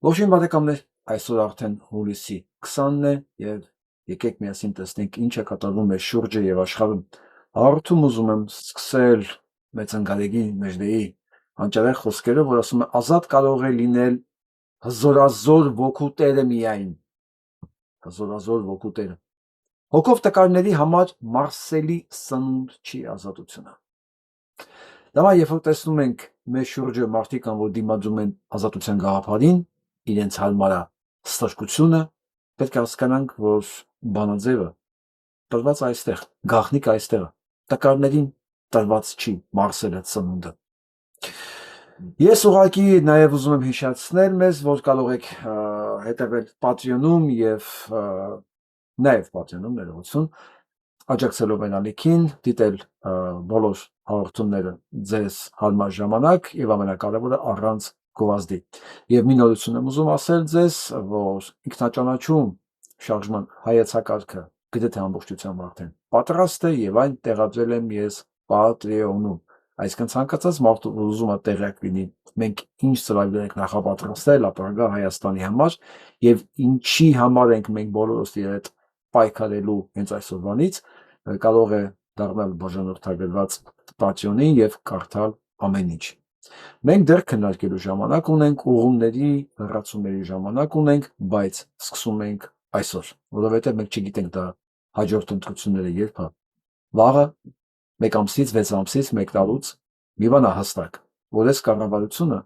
Ողջույն բարեկամներ, այսօր արդեն հուլիսի 20-ն է եւ եկեք միասին տեսնենք ինչ է կատարվում մեր շուրջը եւ աշխարհում։ Հաղորդում ուզում եմ սկսել մեծ ընկալեգի Մեջդեի հանճարեղ խոսքերով, որ ասում է ազատ կարող է լինել հզորազոր ոգու տերը միայն։ Հզորազոր ոգու տերը։ Հոգով տկարների համար Մարսելի սնունդ չի ազատությունը։ Դա երբ որ տեսնում ենք մեր շուրջը մարդիկ կան, որ դիմադրում են ազատության գաղափարին, իրենց հարմարա ստրկությունը, պետք է հասկանանք, որ բանաձևը տրված այստեղ, գաղտնիք այստեղ, տկարներին տրված չի Մարսելը ծնունդը։ Ես ուղղակի նաև ուզում եմ հիշեցնել մեզ, որ կարող եք հետևել Patreon-ում եւ նաև Patreon-ում ներողություն, աջակցելով այն ալիքին, դիտել բոլոր հաղորդումները ձեզ հարմար ժամանակ եւ ամենակարևորը առանց գովազդի։ Եվ մի նորություն եմ ուզում ասել ձեզ, որ ինքնաճանաչում շարժման հայեցակարգը գրեթե ամբողջությամբ արդեն պատրաստ է եւ այն տեղադրել եմ ես Patreon-ում։ Այսինքն ցանկացած մարդ ուզում է տեղյակ լինի մենք ինչ ծրագրեր ենք նախապատրաստել ապագա Հայաստանի համար եւ ինչի համար ենք մենք բոլորս իր հետ պայքարելու հենց այսօրվանից, կարող է դառնալ բաժանորդագրված Patreon-ին եւ կարդալ ամեն ինչ։ Մենք դեռ քննարկելու ժամանակ ունենք, ուղումների, հեռացումների ժամանակ ունենք, բայց սկսում ենք այսօր, որովհետեւ մենք չգիտենք դա հաջորդ ընտրությունները երբ է։ Վաղը 1 ամսից, 6 ամսից, 1 տարուց մի բան է հստակ, որ այս կառավարությունը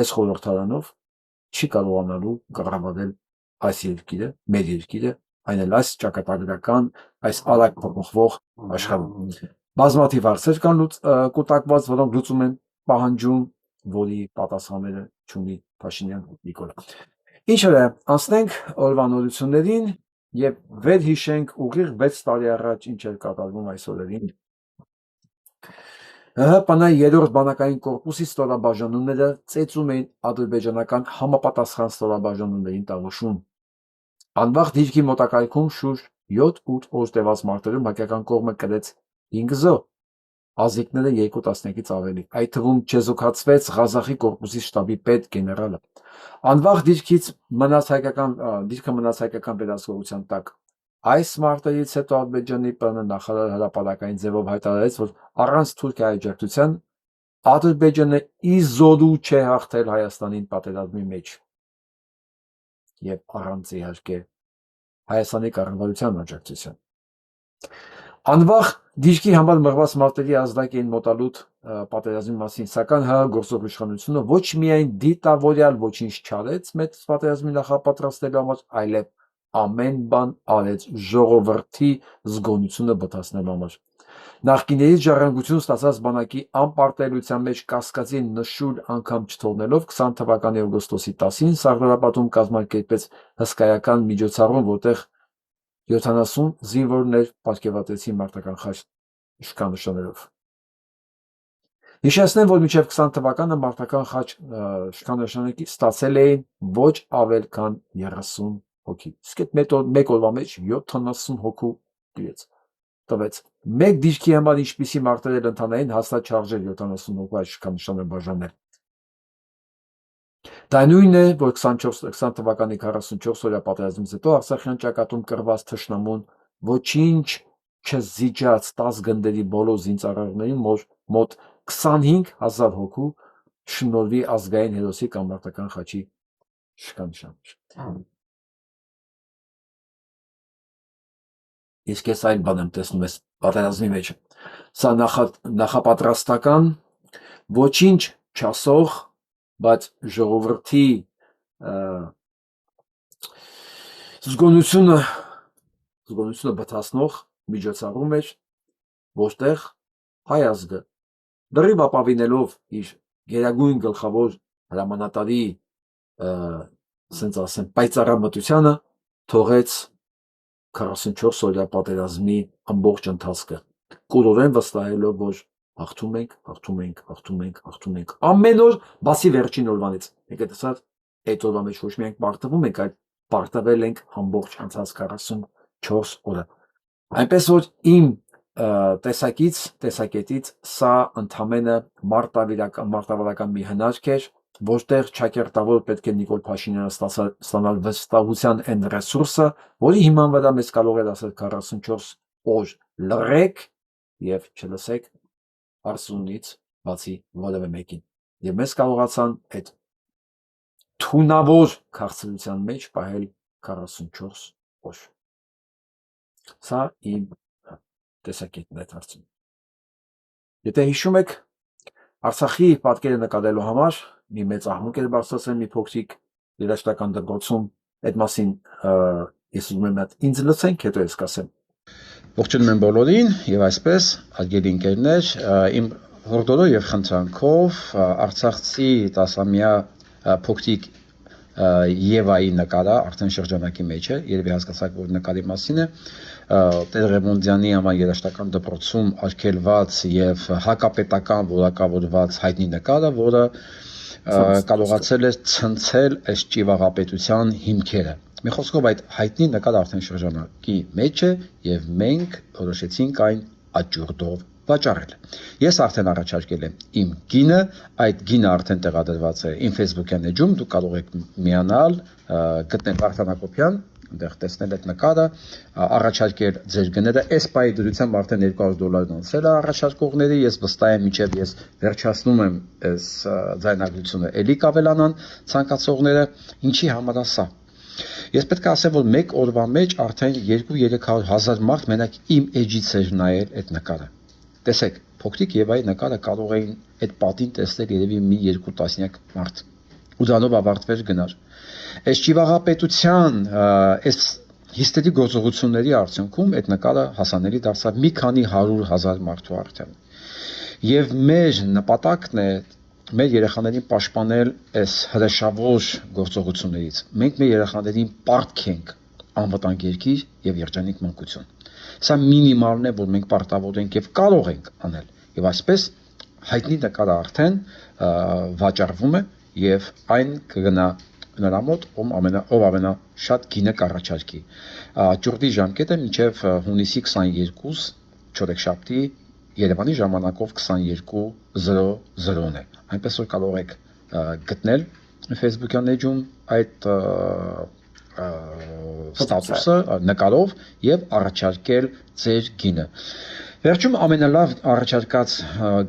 այս խորհրդարանով չի կարողանալու կառավարել այս երկիրը, մեր երկիրը, այն էլ այս ճակատագրական, այս արագ փոփոխվող աշխարհում։ Բազմաթիվ հարցեր կան կուտակված, որոնք լուծում են պահանջում, որի պատասխանները չունի Փաշինյան Նիկոլը։ Ինչ որ է, անցնենք օրվա նորություններին եւ վերհիշենք ուղիղ 6 տարի առաջ ինչ էր կատարվում այս օրերին։ ՀՀՊՆ-ի 3-րդ բանակային կորպուսի ստորաբաժանումները ծեծում էին ադրբեջանական համապատասխան ստորաբաժանումներին տավուշում։ Անվաղ դիրքի մոտակայքում շուրջ 7-8 օր տևած մարտերում հայկական կողմը կրեց 5 զոհ, ազնիքները 2 տասնյակից ավելի, այդ թվում չեզոքացվեց Ղազախի կորպուսի շտաբի պետ գեներալը։ Անվաղ դիրքը մնաց հայկական վերահսկողության տակ։ Այս մարտերից հետո Ադրբեջանի ՊՆ նախարարը հրապարակային ձևով հայտարարեց, որ առանց Թուրքիայի աջակցության Ադրբեջանը իզորու չէ հաղթել Հայաստանին պատերազմի մեջ եւ առանց իհարկե Հայաստանի կառավարության աջակցության։ Անվաղ դիրքի համար մղված մարտերի ազդակ էին մոտալուտ պատերազմի մասին, սակայն ՀՀ գործող իշխանությունը ոչ միայն դիտավորյալ ոչինչ չարեց մեծ պատերազմի նախապատրաստելու համար, այլև ամեն բան արեց ժողովրդի զգոնությունը բթացնելու համար։ Նախկիներից ժառանգություն ստացած բանակի անպարտելիության մեջ կասկածի նշույլ անգամ չթողնելով 20 թվականի օգոստոսի 10-ին Սարդարապատում կազմակերպեց հսկայական միջոցառում, որտեղ 70 զինվորներ պարգևատրեցին մարտական խաչ շքանշաններով։ Հիշեցնեմ, որ մինչև 20 թվականը մարտական խաչ շքանշանները ստացել էին ոչ ավել քան 30 հոգի։ Իսկ այդ մեկ օրվա մեջ 70 հոգու տվեց։ Մեկ դիրքի համար ինչպիսի մարտեր էլ ընթանային, հաստատ չարժեր 70 հոգու այդ շքանշանը բաժանել։ Դա նույնն է, որ 20 թվականի 44 օրյա պատերազմից հետո Արցախյան ճակատում կռված թշնամուն ոչինչ չզիջաց 10 գնդերի բոլոր զինծառայողներին մոտ 25,000 հոգու շնորհվի ազգային հերոսի կամ մարտական խաչի շքանշան։ Իսկ ես այլ բան եմ տեսնում ես պատերազմի մեջ։ Սա նախապատրաստական ոչինչ չասող, բայց ժողովրդի զգոնությունը բթացնող միջոցառում էր, որտեղ հայ ազգը լրիվ ապավինելով իր գերագույն գլխավոր հրամանատարի ասենց ասեմ պայծառամտությանը թողեց 44 օրյա պատերազմի ամբողջ ընթացքը, կուրորեն վստահելով, որ հաղթում ենք, ամեն օր, բացի վերջին օրվանից։ Եկեք տեսած, այդ օրվա մեջ ոչ միայն պարտվում ենք, այլ պարտվել ենք ամբողջ անցած 44 օրը։ Այնպես որ իմ տեսակետից սա ընդամենը մարտավարական մի հնարք էր, որտեղ ճակերտավոր պետք է Նիկոլ Փաշինյանը ստանալ վստահության այն ռեսուրսը, որի հիման վրա մեզ կարող է ասել 44 օր լռեք եւ չլսեք Արսունից բացի որևէ մեկին։ Եվ մեզ կարողացան այդ թունավոր քաղցրության մեջ պահել 44 օր։ Սա իմ տեսակետն է դարձում։ Եթե հիշում եք, Արցախի պատկերը նկատելու համար մի մեծ աղմուկ էր բարձրացել մի փոքրիկ երաժշտական դպրոցում, այդ մասին ես ուզում եմ ինձ լսենք, հետո ես կասեմ։ Ողջունում եմ բոլորին եւ այսպես արգելի ընկերներ, իմ հորդորով եւ խնդրանքով Արցախցի 10-ամյա փոքրիկ Եվայի նկարը արդեն շրջանակի մեջ է, երևի հասկացաք, որ նկարի մասին է, Տեր Ռևոնդյանի համար երաժշտական դպրոցում արգելված եւ հակապետական որակավորված հայտնի նկարը, որը կարողացել է ցնցել այս ճիվաղապետության հիմքերը։ Մի խոսքով այդ հայտնի նկարը արդեն շրջանակի մեջ է եւ մենք որոշեցինք այն աճուրդով վաճառել։ Ես արդեն առաջարկել եմ իմ գինը, այդ գինը արդեն տեղադրված է իմ Facebook-յան էջում, դուք կարող եք միանալ, գտնել Վարդան Հակոբյան, այնտեղ տեսնել այդ նկարը, առաջարկել ձեր գները, այս պահի դրությամբ արդեն $200 անցել է առաջարկողների, ես վստահ եմ մինչև ես վերջացնում եմ այս ձայնագրությունը, էլի կավելանան ցանկացողները, ինչի համար է սա։ Ես պետք է ասեմ, որ մեկ օրվա մեջ արդեն 200-300 հազար մարդ մենակ իմ էջից էր նայել այդ նկարը։ Տեսեք, փոքրիկ Եվայի նկարը կարող էին այդ պատին տեսնել երևի մի 2 տասնյակ մարդ։ Ու դրանով ավարտվեր գնար։ Այս ճիվաղապետության, այս հիստերի գործողությունների արդյունքում այդ նկարը հասանելի դարձավ մի քանի 100,000 մարդու արդեն։ Եվ մեր նպատակն է մեր երեխաներին պաշտպանել այս հրաշավոր գործողություններից։ Մենք մեր երեխաներին պարտք ենք անվտանգ երկիր եւ երջանիկ մանկություն։ Սա մինիմալն է, որ մենք պարտավոր ենք եւ կարող ենք անել։ Եվ այսպես հայտնի նկարը արդեն վաճառվում է եւ այն կգնա նրա մոտ, ով ամենաշատ գինը կառաջարկի։ Ջուրդի ժամկետը մինչեւ հունիսի 22 չորեքշաբթի Երևանի ժամանակով 22:00-ն է։ Այնպես որ կարող եք գտնել Facebook-յան էջում այդ ստատուսը նկարով եւ առաջարկել ձեր գինը։ Վերջում ամենալավ առաջարկած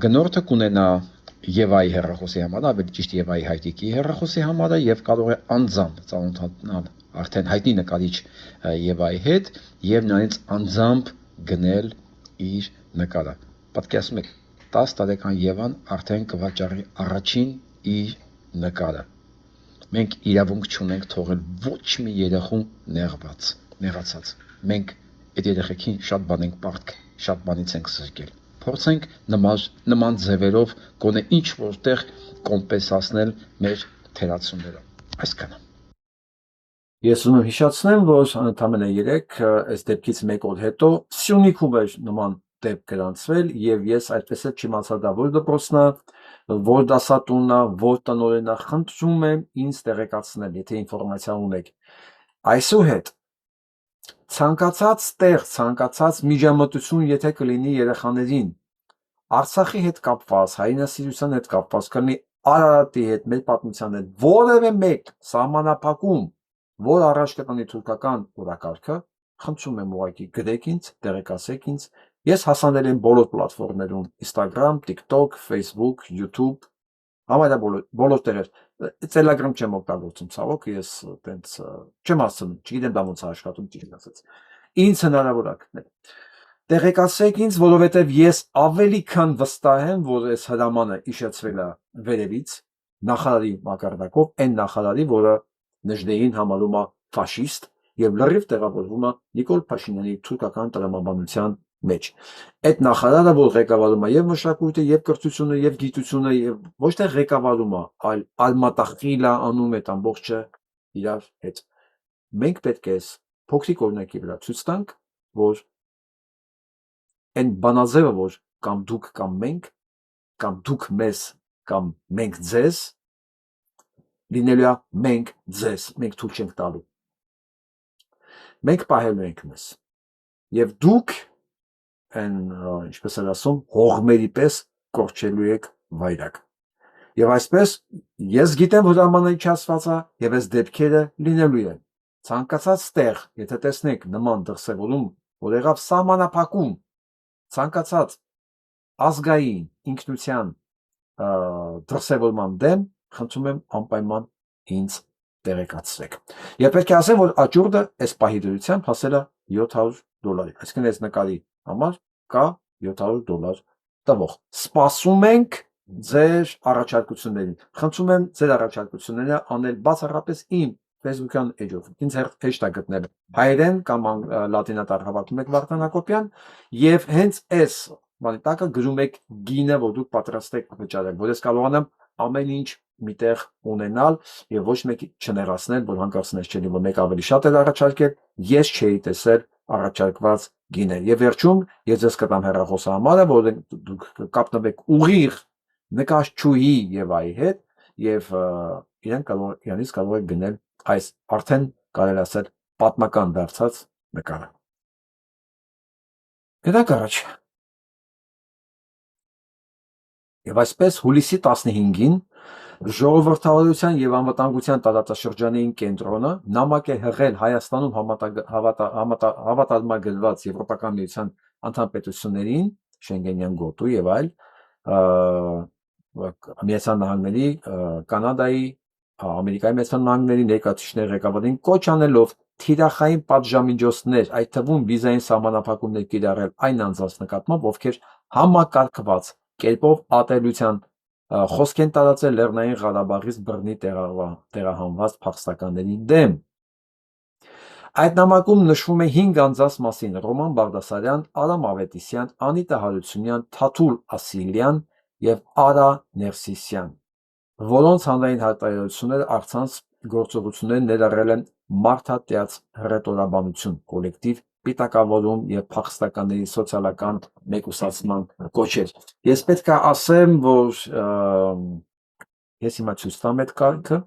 գնորդը կունենա Եվայի հեռախոսի համարը, ավելի ճիշտ Եվայի հայտիկի հեռախոսի համարը եւ կարող է անձամբ ծանոթանալ արդեն հայտնի նկարիչ Եվայի հետ եւ նրանից անձամբ գնել իր նկարը։ Պատկերացնում եք 10 տարեկան Եվան արդեն կվաճառի առաջին իր նկարը։ Մենք իրավունք չունենք թողել ոչ մի երեխու նեղացած։ Մենք այդ երեխեքին շատ բան ենք պարտք, շատ բանից ենք զրկել։ Փորձենք նման ձևերով գոնե ինչ որտեղ կոմպենսացնել մեր թերացումները։ Այսքանը։ Ես ուզում եմ հիշեցնեմ, որ ընդամենը 3 այս դեպքից 1 օր հետո Սյունիքում էր նման դեպք գրանցվել եւ ես այդպես էլ չիմացա դա որ դպրոցն է, որ դասատունն է, որ տնօրենն է, խնդրում եմ ինձ տեղեկացնել, եթե ինֆորմացիա ունեք։ Այսուհետ ցանկացած տեղ, ցանկացած միջամտություն, եթե կլինի երեխաներին Արցախի հետ կապված, հայրենասիրության հետ կապված, կլինի Արարատի հետ, մեր պատմության հետ, որևէ մեկ սահմանափակում, որ առաջ կտանի թուրքական օրակարգը, խնդրում եմ ուղղակի գրեք ինձ, տեղեկացեք ինձ, ես հասանել եմ բոլոր պլատֆորմներում, Instagram, TikTok, Facebook, YouTube, համարյա բոլոր տեղեր, Telegram չեմ օգտագործում, ցավոք, ես տենց չեմ հասցնում, չգիտեմ դա ոնց է աշխատում, ճիշտ ասած, ինձ հնարավոր է գտնել։ Տեղեկացեք ինձ, որովհետև ես ավելի քան վստահ եմ, որ այս հրամանը իշեցվել է վերևից, նախարարի մակարդակով, այն նախարարի, որը Նժդեին համարում է ֆաշիստ եւ լրիվ տեղավորվում է Նիկոլ Փաշինյանի թուրքական տրամաբանության մեջ։ Այդ նախարարը, որ ղեկավարում է եւ մշակույթը, եւ կրթությունը, եւ գիտությունը, եւ ոչ թե ղեկավարում է, այլ ալմատախիլա անում այդ ամբողջը իրար հետ։ Մենք պետք է փոքրիկ օրինակի վրա ցույց տանք, որ այն բանաձևը, որ կամ դուք կամ մենք, կամ դուք մեզ, կամ մենք ձեզ, լինելու է մենք ձեզ, մենք թույլ չենք տալու։ Մենք պահելու ենք մեզ։ Եվ դուք այն, ինչպես էլ ասում, հողմերի պես կորչելու եք վայրակ։ Եվ այսպես ես գիտեմ, որ ժամանակացված է եւ այս դեպքերը լինելու են։ Ցանկացած տեղ, եթե տեսնեք նման դրսևորում, որ եղավ սահմանափակում, ցանկացած ազգային ինքնության դրսևորման դեմ, խնդրում եմ անպայման ինձ տեղեկացրեք։ Եվ պետք է ասեմ, որ աճուրդը այս պահի դրությամբ հասել է $700, այսինքն այս նկարի համար կա $700 տվող։ Սպասում ենք ձեր առաջարկություններին։ Խնդրում եմ ձեր առաջարկությունները անել բացառապես իմ Facebook-յան էջով։ Ինձ հեշտ է գտնել հայերեն կամ լատինատար հավաքում եք Վարդան Հակոբյան եւ հենց այս բանի տակը գրում եք գինը, որ դուք պատրաստ եք վճարել, որ ես կարողանամ ամեն ինչ միտեղ ունենալ եւ ոչ մեկ չներասնել, որ հանկարծնես չէ, որ մեկ ավելի շատ է առաջարկել, ես չէի տեսել առաջարկված գիներ։ Եվ վերջում ես ձեզ կտամ հեռախոսահամարը, որ դուք կապնվեք ուղիղ նկարչուհի Եվայի հետ եւ իրանից կարող եք գնել այս արդեն կարելի ասել պատմական դարձած նկարը։ Գնանք առաջ։ Եվ այսպես հուլիսի 15-ին Ժողովրդավարության եւ անվտանգության տարածաշրջանային կենտրոնը նամակ է հղել Հայաստանում հավատարմագրված Եվրոպական միության անդամ պետություններին, Շենգենյան գոտու եւ այլ, Միացյալ Նահանգների, Կանադայի, Ամերիկայի Միացյալ Նահանգների ներկայացուցիչների ղեկավարին կոչ անելով թիրախային պատժամիջոցներ, այդ թվում վիզային սահմանափակումներ կիրառել այն անձանց նկատմամբ, ովքեր համակարգված կերպով ատելության խոսք են տարածել Լեռնային Ղարաբաղից բռնի տեղահանված փախստականների դեմ։ Այդ նամակում նշվում է 5 անձանց մասին՝ Ռոման Բաղդասարյան, Արամ Ավետիսյան, Անիտա Հարությունյան, Թաթուլ Ասիլյան եւ Արա Ներսիսյան, որոնց հանրային հայտարարությունները առցանց գործողություններ ներառել են մարդատյաց հռետորաբանություն, կոլեկտիվ պիտակավորում եւ փախստականների սոցիալական մեկուսացման կոչեր։ Ես պետք է ասեմ, որ ես հիմա ցույց տամ այդ կարգը,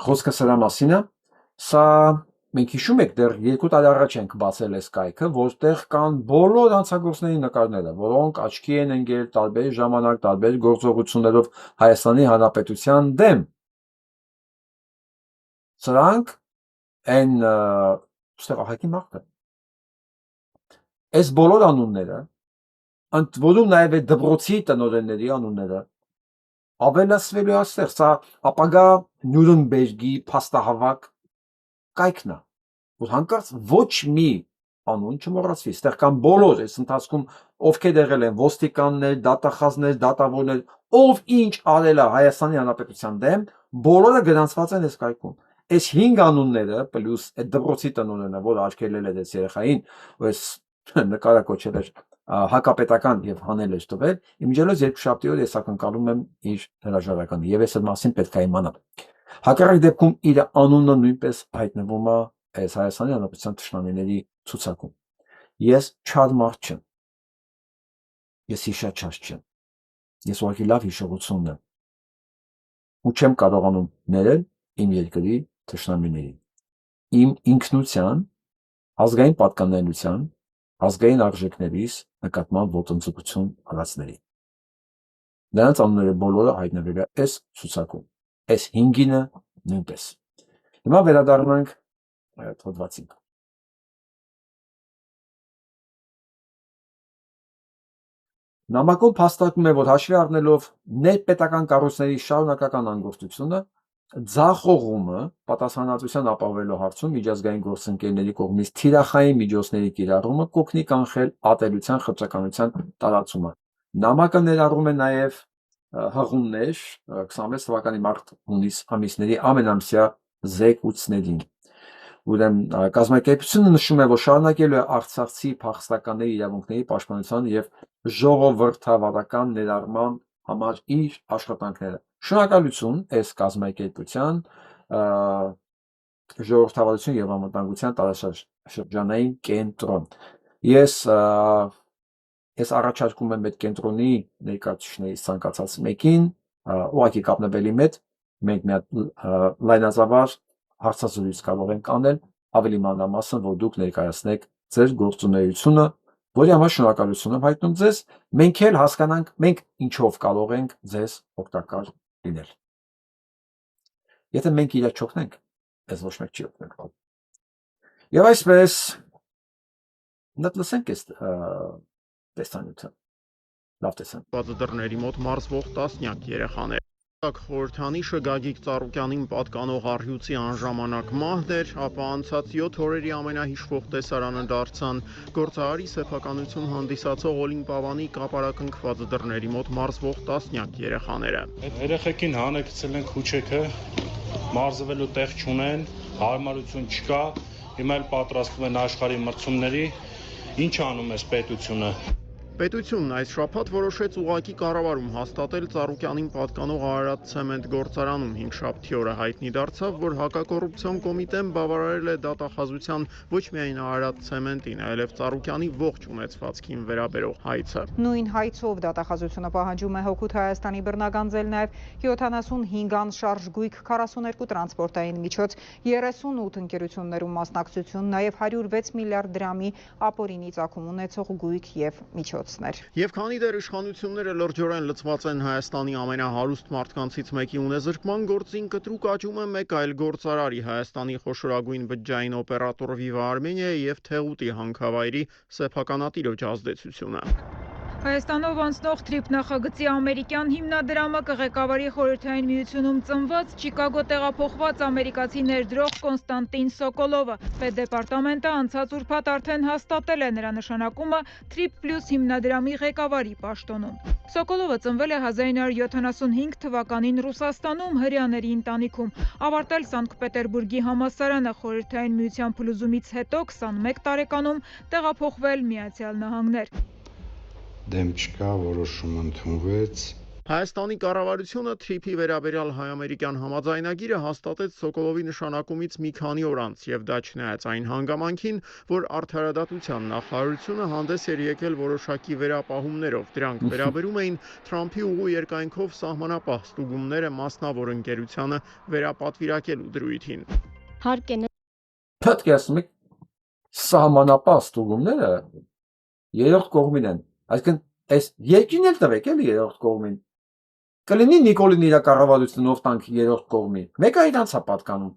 խոսքը սրա մասին է, սա մենք հիշում եք դեռ 2 տարի առաջ ենք բացել այս կայքը, որտեղ կան բոլոր հանցագործների նկարները, որոնք աչքի են ընկել տարբեր ժամանակ, տարբեր գործողություններով Հայաստանի Հանրապետության դեմ։ Սրանք այն ստեղ ահագին մարդը։ Այս բոլոր անունները, ընդ որում նաև այդ դպրոցի տնօրենների անունները, ավելացվելու այստեղ, սա ապագա Նյուրնբերգի փաստահավաք կայքն է, որ հանկարծ ոչ մի անուն չմոռացվի, այստեղ կան բոլոր այս ընթացքում ովքեր եղել են ոստիկաններ, դատախազներ, դատավորներ, ով ինչ արել է Հայաստանի Հանրապետության դեմ, բոլորը գրանցված են այս կայքում։ Այս 5 անունները պլյուս այդ դպրոցի տնօրենը, որ արգելել էր այս երեխային, ու այս նկարը կոչել էր հակապետական եւ հանել էր տվել, իմիջիայլոց երկուշաբթի օր ես ակնկալում եմ իր հրաժարականը եւ այս մասին պետք է իմանամ։ Հակառակ դեպքում իր անունը նույնպես հայտնվում է այս Հայաստանի Հանրապետության թշնամիների ցուցակում։ Ես չար մարդ չեմ։ Ես հիշաչար չեմ։ Ես ուղղակի լավ հիշողություն ունեմ։ Ու չեմ կարողանում ներել իմ երկրի թշնամիներին։ Իմ ինքնության, ազգային պատկանելիության, ազգային արժեքներիս նկատմամբ ոտնձգություն հարածների։ Նրանց անունները բոլորը հայտնվել է այս ցուցակում, այս 5-ինը նույնպես։ Հիմա վերադառնանք հոդվածին։ Նամակում փաստարկվում է, որ հաշվի առնելով ներպետական կառույցների շարունակական անգործությունը, ձախողումը պատասխանատվության ապահովելու հարցում միջազգային գործընկերների կողմից թիրախային միջոցների կիրառումը կօգնի կանխել ատելության խճականության տարածումը։ Նամակը ներառում է նաև հղումներ 26 թվականի մարտ-հունիս ամիսների ամենամսյա զեկույցներին։ Ուրեմն կազմակերպությունը նշում է, որ շարունակելու է արցախցի փախստականների իրավունքների պաշտպանության եւ ժողովրդավարական ներառման համար իր աշխատանքները։ Շնորհակալություն այս կազմակերպության ժողովրդավարություն եւ անվտանգության տարածաշրջանային կենտրոն։ Ես առաջարկում եմ այդ կենտրոնի ներկայացուցիչներից ցանկացած մեկին ուղղակի կապնվելի մեծ մենք մի հատ լայնածավալ հարցազրույց կարող ենք անել ավելի մանրամասն, որ դուք ներկայացնեք ձեր գործունեությունը որի համար շնորհակալություն եմ հայտնում ձեզ, մենք էլ հասկանանք, մենք ինչով կարող ենք ձեզ օգտակար լինել։ Եթե մենք իրար չօգնենք, ես ոչ մեկ չի օգնենք։ Եվ այսպես նդ լսենք այս տեսանյութը։ Լավ տեսանյութ։ Բացի դռների մոտ մարզվող տասնյակ երեխաներ։ Խորհրդանիշը Գագիկ Ծառուկյանին պատկանող առյուծի անժամանակ մահն էր, ապա անցած 7 օրերի ամենահիշվող տեսարանը դարձան գործարարի սեփականություն հանդիսացող Օլիմպիավանի կապարակնքված դռների մոտ մարզվող տասնյակ երեխաները։ Այդ երեխեքին հանեցել են քուչեքը, մարզվելու տեղ չունեն, հարմարություն չկա, հիմա էլ պատրաստվում են աշխարհի մրցումների, ինչ անում է պետությունը։ Պետությունն այս շաբաթ որոշեց ուղղակի կառավարում հաստատել Ծառուկյանին պատկանող Արարատ ցեմենտ գործարանում 5-շաբթի օրը հայտնի դարձավ, որ հակակոռուպցիոն կոմիտեն բավարարել է դատախազության ոչ միայն Արարատ ցեմենտին, այլև Ծառուկյանի ողջ ունեցվածքին վերաբերող հայցը։ Նույն հայցով դատախազությունը պահանջում է հօգուտ Հայաստանի բռնագանձել նաև 75 անշարժ գույք, 42 տրանսպորտային միջոց, 38 ընկերություններում մասնակցություն, նաև 106 միլիարդ դրամի ապօրինի ծագում ունեցող գույք եւ միջոց։ Եվ քանի դեռ իշխանությունները լրջորեն լցված են Հայաստանի ամենահարուստ մարդկանցից մեկի ունեզրկման գործին, կտրուկ աճում է մեկ այլ գործարարի, Հայաստանի խոշորագույն բջջային օպերատոր Viva Armenia եւ Թեղուտի հանքավայրի սեփականատիրոջ ազդեցությունը։ Հայաստանով անցնող թրիփ նախագծի ամերիկյան հիմնադրամը ղեկավարի խորհրդային միությունում ծնված Չիկագո տեղափոխված ամերիկացի ներդրող Կոնստանտին Սոկոլովը։ Պետդեպարտամենտը անցած ուրբաթ արդեն հաստատել է նրա նշանակումը Trip Plus հիմնադրամի ղեկավարի պաշտոնում։ Սոկոլովը ծնվել է 1975 թվականին Ռուսաստանում հրեաների ընտանիքում, ավարտել Սանկտ Պետերբուրգի համալսարանը, խորհրդային միության փլուզումից հետո 21 տարեկանում տեղափոխվել Միացյալ Նահանգներ։ Դեմ չկա, որոշում ընդունվեց։ Հայաստանի կառավարությունը թրիփի վերաբերյալ հայ-ամերիկյան համաձայնագիրը հաստատեց Սոկոլովի նշանակումից մի քանի օր անց, եւ դա չնայած այն հանգամանքին, որ Արդարադատության նախարարությունը հանդես էր եկել որոշակի վերապահումներով։ Դրանք վերաբերում էին Թրամփի ուղու երկայնքով սահմանապահ ստուգումները մասնավոր ընկերությանը վերապատվիրակելու դրույթին։ Պետք է ասում եք, սահմանապահ ստուգումները երրորդ կողմին են, այսինքն այս երկին էլ տվեք էլի երրորդ կողմին։ Կլինի Նիկոլին իր կառավարությունով տանք երրորդ կողմի։ Մեկը իրանց է պատկանում։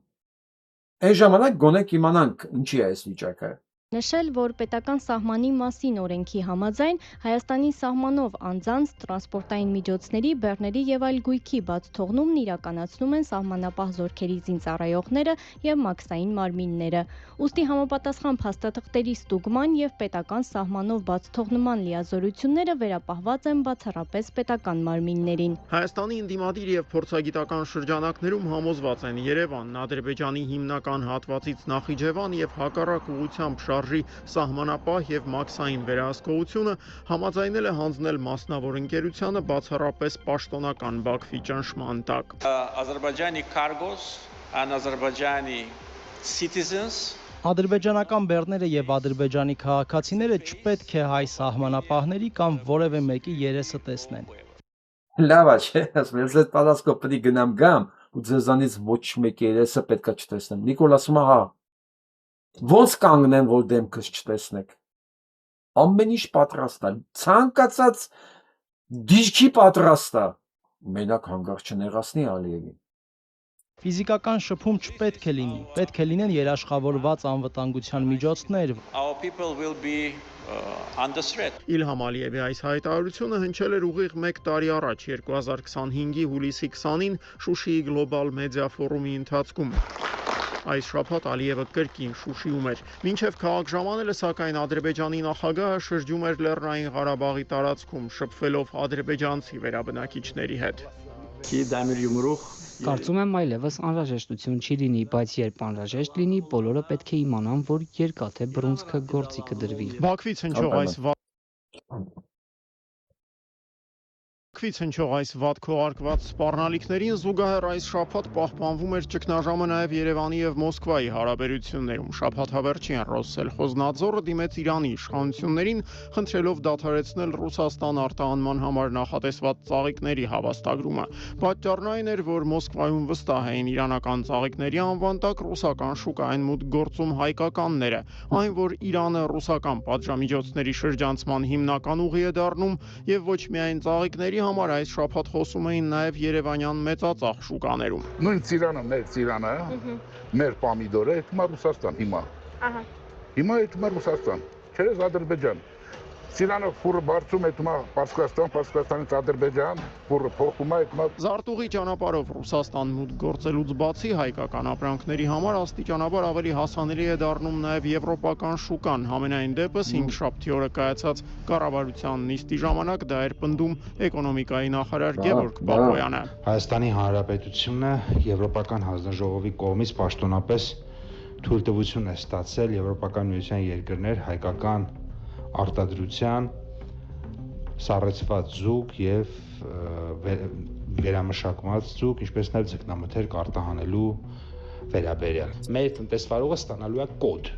Այն ժամանակ գոնե կիմանանք ինչի է այս վիճակը։ Նշել, որ պետական սահմանի մասին օրենքի համաձայն Հայաստանի սահմանով անձանց տրանսպորտային միջոցների, բեռների եւ այլ գույքի բաց թողնումն իրականացնում են սահմանապահ զորքերի զինծառայողները եւ մաքսային մարմինները։ Ուստի համապատասխան փաստաթղթերի ստուգման եւ պետական սահմանով բաց թողնման լիազորությունները վերապահված են բացառապես պետական մարմիններին։ Հայաստանի ընդդիմադիր եւ փորձագիտական շրջանակներում համոզված են Երևանն Ադրբեջանի հիմնական հատվածից Նախիջևան եւ հակառակ ուղղությամբ շարժի սահմանապահ եւ մաքսային վերահսկողությունը համաձայնել է հանձնել մասնավոր ընկերությանը բացառապես պաշտոնական Բաքվի ճնշման տակ։ Azerbaijani cargos and Azerbaijani citizens Ադրբեջանական բեռները եւ ադրբեջանի քաղաքացիները չպետք է հայ սահմանապահների կամ որևէ մեկի երեսը տեսնեն։ Լավ է, չէ՞, ասում ես այդ պատասխանը գնամ գամ ու ձեզանից ոչ մեկի երեսը պետքա չտեսնեմ։ Նիկոլ ասում է, հա։ Ոնց կանգնեմ, որ դեմքս չտեսնեք։ Ամեն ինչ պատրաստ է, ցանկացած դիրքի պատրաստ է։ Մենակ հանգարց չնեղացնի Ալիևին։ Ֆիզիկական շփում չպետք է լինի, պետք է լինեն երաշխավորված անվտանգության միջոցներ։ Our people will be under threat. Իլհամ Ալիևի այս հայտարարությունը հնչել էր ուղիղ 1 տարի առաջ 2025-ի հուլիսի 20-ին Շուշիի գլոբալ մեդիա ֆորումի ընթացքում։ Այս շաբաթ Ալիևը կրկին Շուշիում էր։ Մինչև քաղաք ժամանելը, սակայն Ադրբեջանի նախագահը շրջում էր Լեռնային Ղարաբաղի տարածքում, շփվելով ադրբեջանցի վերաբնակիչների հետ։ Կարծում եմ այլևս անհրաժեշտություն չի լինի, բայց երբ անհրաժեշտ լինի, բոլորը պետք է իմանան, որ երկաթե բռունցքը գործի կդրվի։ Բաքվից հնչող այս Քվից հնչող այս վատ քողարկված սպառնալիքներին զուգահեռ այս շաբաթ պահպանվում էր ճգնաժամը նաև Երևանի եւ Մոսկվայի հարաբերություններում։ Շաբաթավերջին Ռոսսելխոզնadzորը դիմեց Իրանի իշխանություններին, խնդրելով դադարեցնել Ռուսաստան արտահանման համար նախատեսված ծաղիկների հավաստագրումը։ Պատճառն այն էր, որ Մոսկվայում վստահ էին իրանական ծաղիկների անվան տակ ռուսական շուկային մուտք գործում հայկականները, այն որ Իրանը ռուսական պատժամիջոցների շրջանցման հիմնական ուղի է դառնում եւ ոչ միայն ծաղիկների համար այս շաբաթ խոսում էին նաև երևանյան մեծածախ շուկաներում։ Նույն ծիրանը, մեր ծիրանը, մեր պամիդորը, հետո Ռուսաստան հիմա։ Հիմա հետո Ռուսաստան, չէ՞ Ադրբեջան։ Ծիրանը ֆուրը բարձում հետո Պարսկաստան, Պարսկաստանից Ադրբեջան, ֆուրը փոխում է հետո Զարտուղի ճանապարհով Ռուսաստան մուտք գործելուց բացի հայկական ապրանքների համար աստիճանաբար ավելի հասանելի է դառնում նաև եվրոպական շուկան։ Համենայն դեպս 5 շաբթի օրը կայացած կառավարության նիստի ժամանակ դա էր պնդում էկոնոմիկայի նախարար Գևորգ Բաբոյանը։ Հայաստանի Հանրապետությունը Եվրոպական հանձնաժողովի կողմից պաշտոնապես թույլտվություն է ստացել Եվրոպական միության երկրներ հայկական արտադրության սառեցված զուգ եւ վերամշակված զուգ, ինչպես նաեւ ձկնամթերք արտահանելու վերաբերյալ։ Մեր տնտեսվարողը ստանալու է կոդ։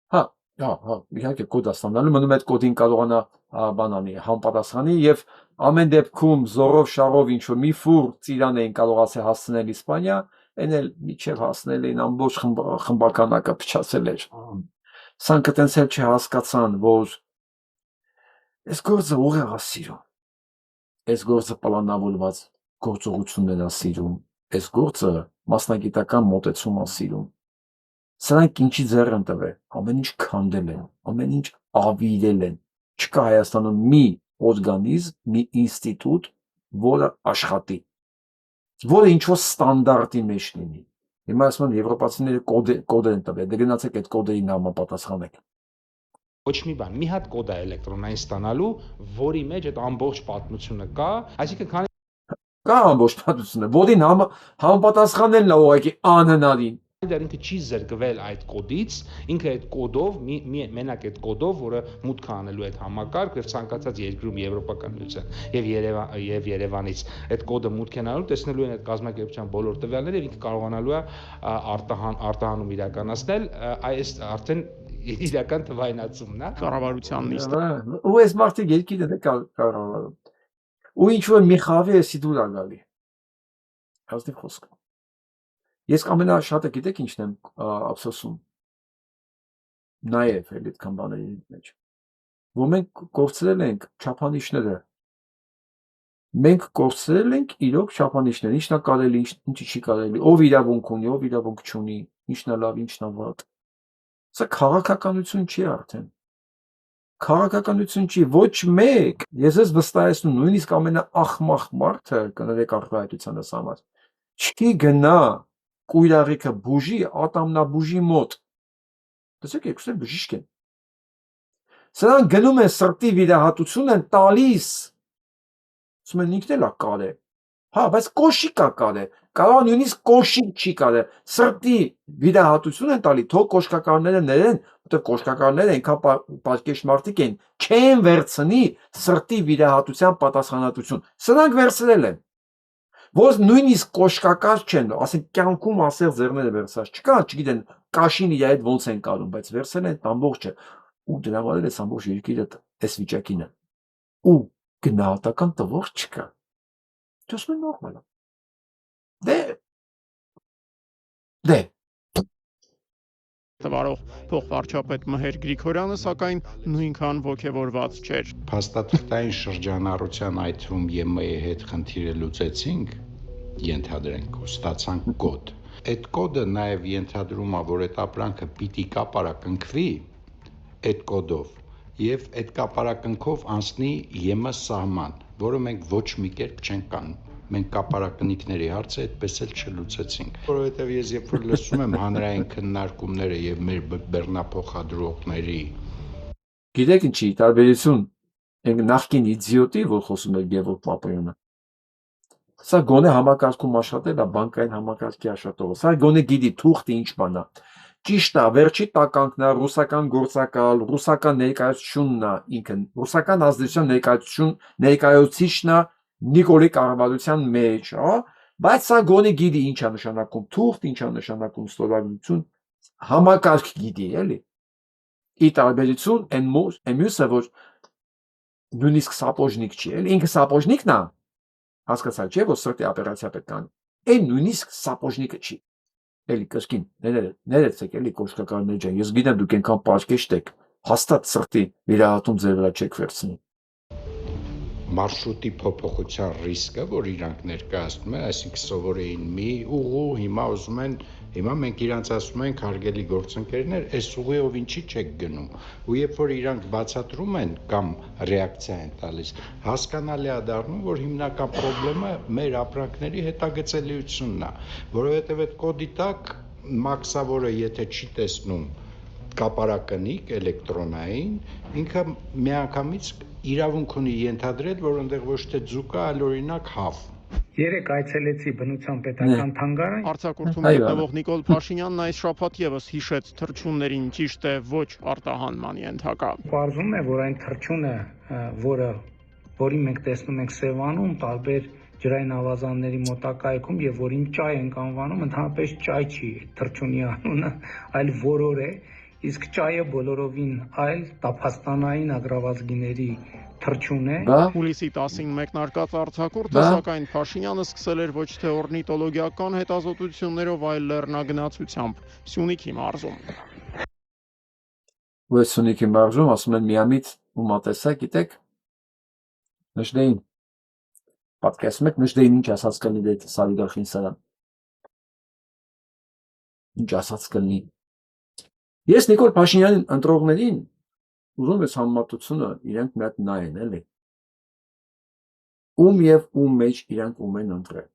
Հա, իհարկե կոդ է ստանալու, մնում այդ կոդին կարողանա բանանի, համապատասխանի եւ ամեն դեպքում զորով շարով ինչ որ մի ֆուր ծիրան էին կարողացել հասցնել Իսպանիա, այն էլ միջև հասնել էին ամբողջ խմբականակը փչացել էր։ Սանքը տենց էլ չհասկացան, որ այս գործը ուղիղ է սիրում, այս գործը պլանավորված գործողություններ է սիրում, այս գործը մասնագիտական մոտեցում է սիրում։ Սրանք ինչի ձեռ են տվել, ամեն ինչ քանդել են, ամեն ինչ ավիրել են։ Չկա Հայաստանում մի օրգանիզմ, մի ինստիտուտ, որը աշխատի, որը ինչ-որ ստանդարտի մեջ լինի։ Հիմա ասում են եվրոպացիները կոդ են տվել, դե գնացեք այդ կոդերին համապատասխանեք։ Ոչ մի բան, մի հատ կոդ է էլեկտրոնային ստանալու, որի մեջ այդ ամբողջ պատմությունը կա, այսինքն քանի կա ամբողջ պատմությունը, որին համապատասխանելն է ուղղակի անհնարին։ դեռ ինքը չի զրկվել այդ կոդից, ինքը այդ կոդով, մենակ այդ կոդով, որը մուտք անելու այդ համակարգ եւ ցանկացած երկրում Եվրոպական միության եւ Երևանից այդ կոդը մուտք են անելու, տեսնելու են այդ կազմակերպության բոլոր տվյալները եւ ինքը կարողանալու է արտահանում իրականացնել, այս արդեն իրական թվայնացումն է կառավարության նիստը։ Ու այս մարդիկ երկիրը դե կառավարում։ Ու ինչ որ մի խավի է սիդուր ալալի։ Հաստի խոսք։ Ես ամենաշատը գիտեք ինչն եմ ափսոսում։ Նաև էլ այդքան բաների մեջ։ Որ մենք կորցրել ենք չափանիշները։ Մենք կորցրել ենք իրոք չափանիշները, ինչն է կարելի, ինչի չի կարելի, ով իրավունք ունի, ով իրավունք չունի, ինչն է լավ, ինչն է վատ։ Սա քաղաքականություն չի արդեն։ Քաղաքականություն չի, ոչ մեկ, ես ես վստահեցնում, նույնիսկ ամենաախմախ մարդը կներեք արտահայտությանս համար, չի գնա կույրաղիքը բուժի ատամնաբուժի մոտ։ Տեսեք, երկուսը բժիշկ են։ Սրանք գնում են սրտի վիրահատություն են տալիս։ Ասում են ինքն էլ է կարել։ Հա, բայց կոշիկ է կարել։ Կարող նույնիսկ կոշիկ չի կարել։ Սրտի վիրահատություն են տալի, թող կոշկակարները ներեն, որտեղ կոշկակարները այնքան պարկեշ մարդիկ են, չեն վերցնի սրտի վիրահատության պատասխանատվություն։ Սրանք վերցրել են։ Որ նույնիսկ կոշկակար չեն, ասենք կյանքում ասեղ ձեռները վերցած չկա, չգիտեն կաշին իր այդ ոնց են կարում, բայց վերցրել են ամբողջը ու դրավարել այս ամբողջ երկիրը այս վիճակին է։ Ու գնահատական տվող չկա։ Դասում են նորմալ է։ Դե Տվարող փոխվարչապետ Մհեր Գրիգորյանը սակայն նույնքան ոգևորված չէր։ Փաստաթղթային շրջանառության այդ թվում ԵՄ-ի հետ խնդիրը լուծեցինք, ենթադրենք, ստացանք կոդ։ Այդ կոդը նաև ենթադրում է, որ այդ ապրանքը պիտի կապարակնքվի այդ կոդով եւ այդ կապարակնքով անցնի ԵՄ սահման, որը մենք ոչ մի կերպ չենք կանում։ Մենք կապարակնիկների հարցը այդպես էլ չլուծեցինք, որովհետև ես երբ որ լսում եմ հանրային քննարկումները եւ մեր բեռնափոխադրողների գիտեք ինչի տարբերություն նախկին իդիոտի, որ խոսում է Գևորգ Բաբոյանը։ Սա գոնե համակարգում աշխատել է բանկային համակարգի աշխատողը։ Սա գոնե գիտի թուղթը ինչ բան է։ ճիշտ է, վերջի տականքն է, ռուսական գործակալ, ռուսական ներկայացությունն է ինքը, ռուսական ազդեցության ներկայացուցիչն է Նիկոլի կառավարության մեջ, բայց սա գոնե գիտի ինչ է նշանակում թուղթ, ինչ է նշանակում ստորագրություն, համակարգ գիտի, էլի։ Ի տարբերություն այն մյուսը, որ նույնիսկ սապոժնիկ չի, էլի, ինքը սապոժնիկն է, հասկացա՞ք, չէ՞, որ սրտի օպերացիա պետք է անի, այն նույնիսկ սապոժնիկը չի։ Էլի կրկին, ներեցեք, էլի կոշկակարներ ջան, ես գիտեմ դուք այնքան պարկեշտ եք, հաստատ սրտի վիրահատում ձեր վրա չեք վերցնի։ Մարշրուտի փոփոխության ռիսկը, որ իրանք ներկայացնում են, այսինքն սովոր էին մի ուղու, հիմա ուզում են, հիմա մենք իրանց ասում ենք հարգելի գործընկերներ, այս ուղիով ինչի չեք գնում։ Ու երբ որ իրանք բացատրում են կամ ռեակցիա են տալիս, հասկանալի է դառնում, որ հիմնական խնդրումը մեր ապրանքների հետագծելիությունն է, որովհետև այդ կոդի տակ մաքսավորը եթե չի տեսնում կապարակնիկ էլեկտրոնային, ինքը միանգամից իրավունք ունի ենթադրել, որ այնտեղ ոչ թե ձուկ է, այլ օրինակ հավ։ Երեք այցելեցի բնության պետական թանգարան։ Արձակուրդում գտնվող Նիկոլ Փաշինյանն այս շաբաթ եւս հիշեց թռչուններին ճիշտ է ոչ արտահանման ենթակա։ Պարզվում է, որ այն թռչունը, որին մենք տեսնում ենք Սևանում, տարբեր ջրային ավազանների մոտակայքում եւ որին ճայ ենք անվանում, ընդհանրապես ճայ չի թռչունի անունը, այլ որոր է, իսկ ճայը բոլորովին այլ տափաստանային ագրավազգիների թռչուն է։ Հուլիսի 10-ին մեկնարկած արձակուրդը, սակայն Փաշինյանը սկսել էր ոչ թե օրնիտոլոգիական հետազոտություններով, այլ լեռնագնացությամբ Սյունիքի մարզում։ Ու այս Սյունիքի մարզում ասում են միամիտ ու մատեսա, գիտեք, Նժդեին, պատկերացնում եք Նժդեին ինչ ասած կլինի դե Սալիդար Խինսարյան։ Ինչ ասած կլինի։ Ես Նիկոլ Փաշինյանին ընտրողներին ուզում ես համեմատությունը իրենք մի հատ նայեն, էլի։ Ում եւ ում մեջ իրենք ում են ընտրել։